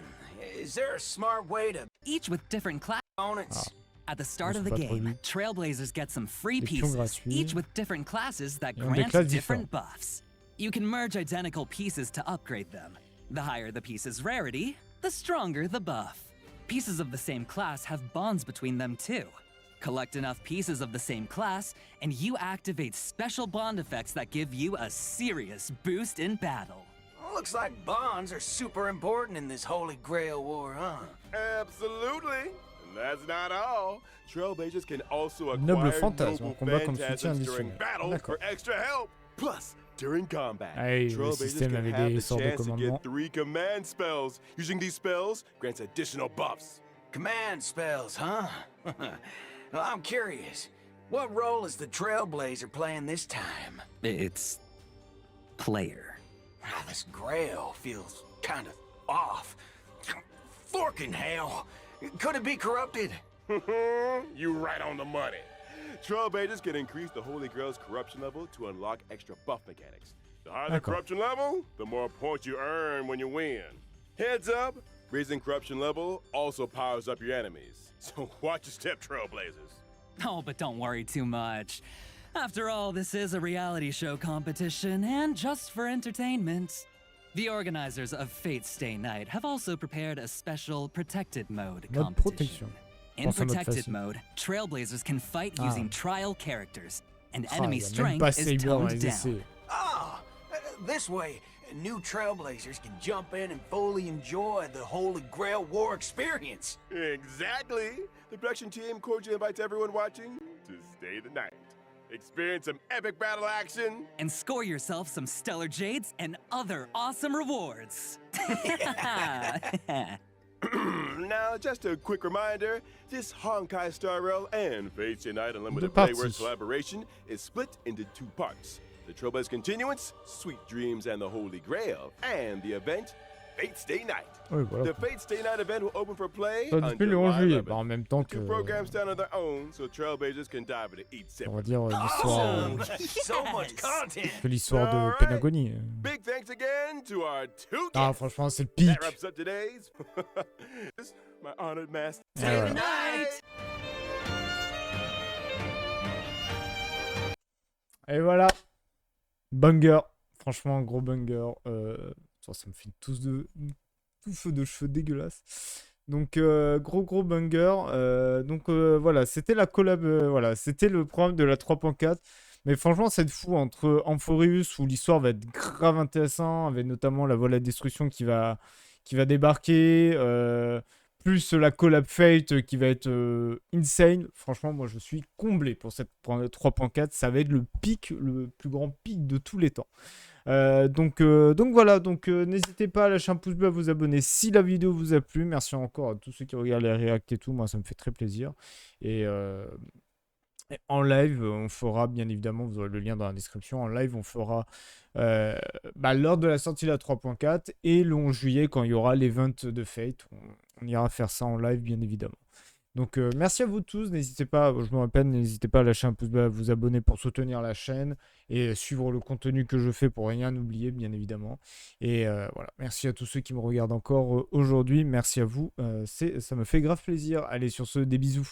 G: Is there a smart way to
F: Each with different class
G: opponents?
F: At the start
A: Je
F: of
A: sais
F: the
A: pas trop
F: game,
A: vite.
F: Trailblazers get some free
A: Des pions
F: pieces,
A: gratuits.
F: each with different classes that
A: Ils ont des
F: grant
A: classes
F: different buffs. You can merge identical pieces to upgrade them. The higher the piece's rarity, the stronger the buff. Pieces of the same class have bonds between them too. Collect enough pieces of the same class, and you activate special bond effects that give you a serious boost in battle.
G: Looks like bonds are super important in this Holy Grail War, huh?
E: Absolutely. And that's not all. Trailblazers can also
A: Noble
E: acquire
A: fantasme,
E: noble
A: un combat comme
E: phantasms
A: soutien
E: during
A: additionnel.
E: battle
A: D'accord.
E: for extra help. Plus, during combat,
A: Ah oui, le
E: Trailblazers
A: système
E: can
A: avec
E: have
A: des
E: the
A: sorts de
E: chance to
A: commandement.
E: get 3 command spells. Using these spells grants additional buffs.
G: Command spells, huh? Well, I'm curious. What role is the Trailblazer playing this time?
F: It's player.
G: This Grail feels kind of off. Forking hell. Could it be corrupted?
E: You right on the money. Trailblazers can increase the Holy Grail's corruption level to unlock extra buff mechanics. The higher the
A: D'accord.
E: corruption level, the more points you earn when you win. Heads up, raising corruption level also powers up your enemies. So watch your step, Trailblazers.
F: Oh, but don't worry too much. After all, this is a reality show competition, and just for entertainment. The organizers of Fate's Stay Night have also prepared a special Protected Mode
A: Mode
F: competition.
A: protection.
F: In
A: Pense à mode
F: Protected
A: facile.
F: Mode, Trailblazers can fight
A: Ah.
F: using trial characters, and
A: Ah,
F: enemy
A: il y a même
F: strength
A: pas
F: is
A: Saber dans
F: toned
A: les
F: down.
A: essais.
G: Ah, this way, new Trailblazers can jump in and fully enjoy the Holy Grail War experience.
E: Exactly. The production team cordially invites everyone watching to stay the night. Experience some epic battle action.
F: And score yourself some stellar jades and other awesome rewards.
E: Now, just a quick reminder, this Honkai Star Rail and Fate's Stay Night Unlimited
A: parties.
E: Playworks collaboration is split into 2 parts. The Trailblazer Continuance, Sweet Dreams and the Holy Grail, and the event, Fate's Stay Night.
A: Oui, voilà.
E: The Fate's Stay Night event will open for play
A: Ça
E: on
A: depuis le 11
E: July
A: juillet,
E: 11th.
A: bah, en même temps
E: The
A: que,
E: 2 programs stand on their own, so Trailblazers can dive into each
A: on va
E: separate.
A: dire, l'histoire
G: So much content.
A: que l'histoire de
E: Alright.
A: Penacony.
E: Big thanks again to our 2
A: Ah,
E: guests.
A: franchement, c'est le pic.
E: That wraps up today's. My honored master.
A: Ah, voilà.
G: Night.
A: Et voilà. Banger. Franchement, gros banger. Ça me fait tout feu de cheveux dégueulasse. Donc, gros banger. Donc, voilà. C'était la collab. Voilà. C'était le programme de la 3.4. Mais franchement, c'est fou entre Amphoreus, où l'histoire va être grave intéressante, avec notamment la voile à destruction qui va débarquer. Plus la collab Fate qui va être insane. Franchement, moi, je suis comblé pour cette 3.4. Ça va être le plus grand pic de tous les temps. Donc voilà, n'hésitez pas à lâcher un pouce bleu, à vous abonner si la vidéo vous a plu. Merci encore à tous ceux qui regardent les réacts et tout. Moi, ça me fait très plaisir. Et en live, on fera, bien évidemment, vous aurez le lien dans la description. En live, on fera lors de la sortie de la 3.4 et le 11 juillet, quand il y aura l'event de Fate. On ira faire ça en live, bien évidemment. Donc merci à vous tous, n'hésitez pas, je me répète, n'hésitez pas à lâcher un pouce bleu, à vous abonner pour soutenir la chaîne et suivre le contenu que je fais pour rien oublier, bien évidemment. Et voilà, merci à tous ceux qui me regardent encore aujourd'hui, merci à vous, ça me fait grave plaisir. Allez, sur ce, des bisous.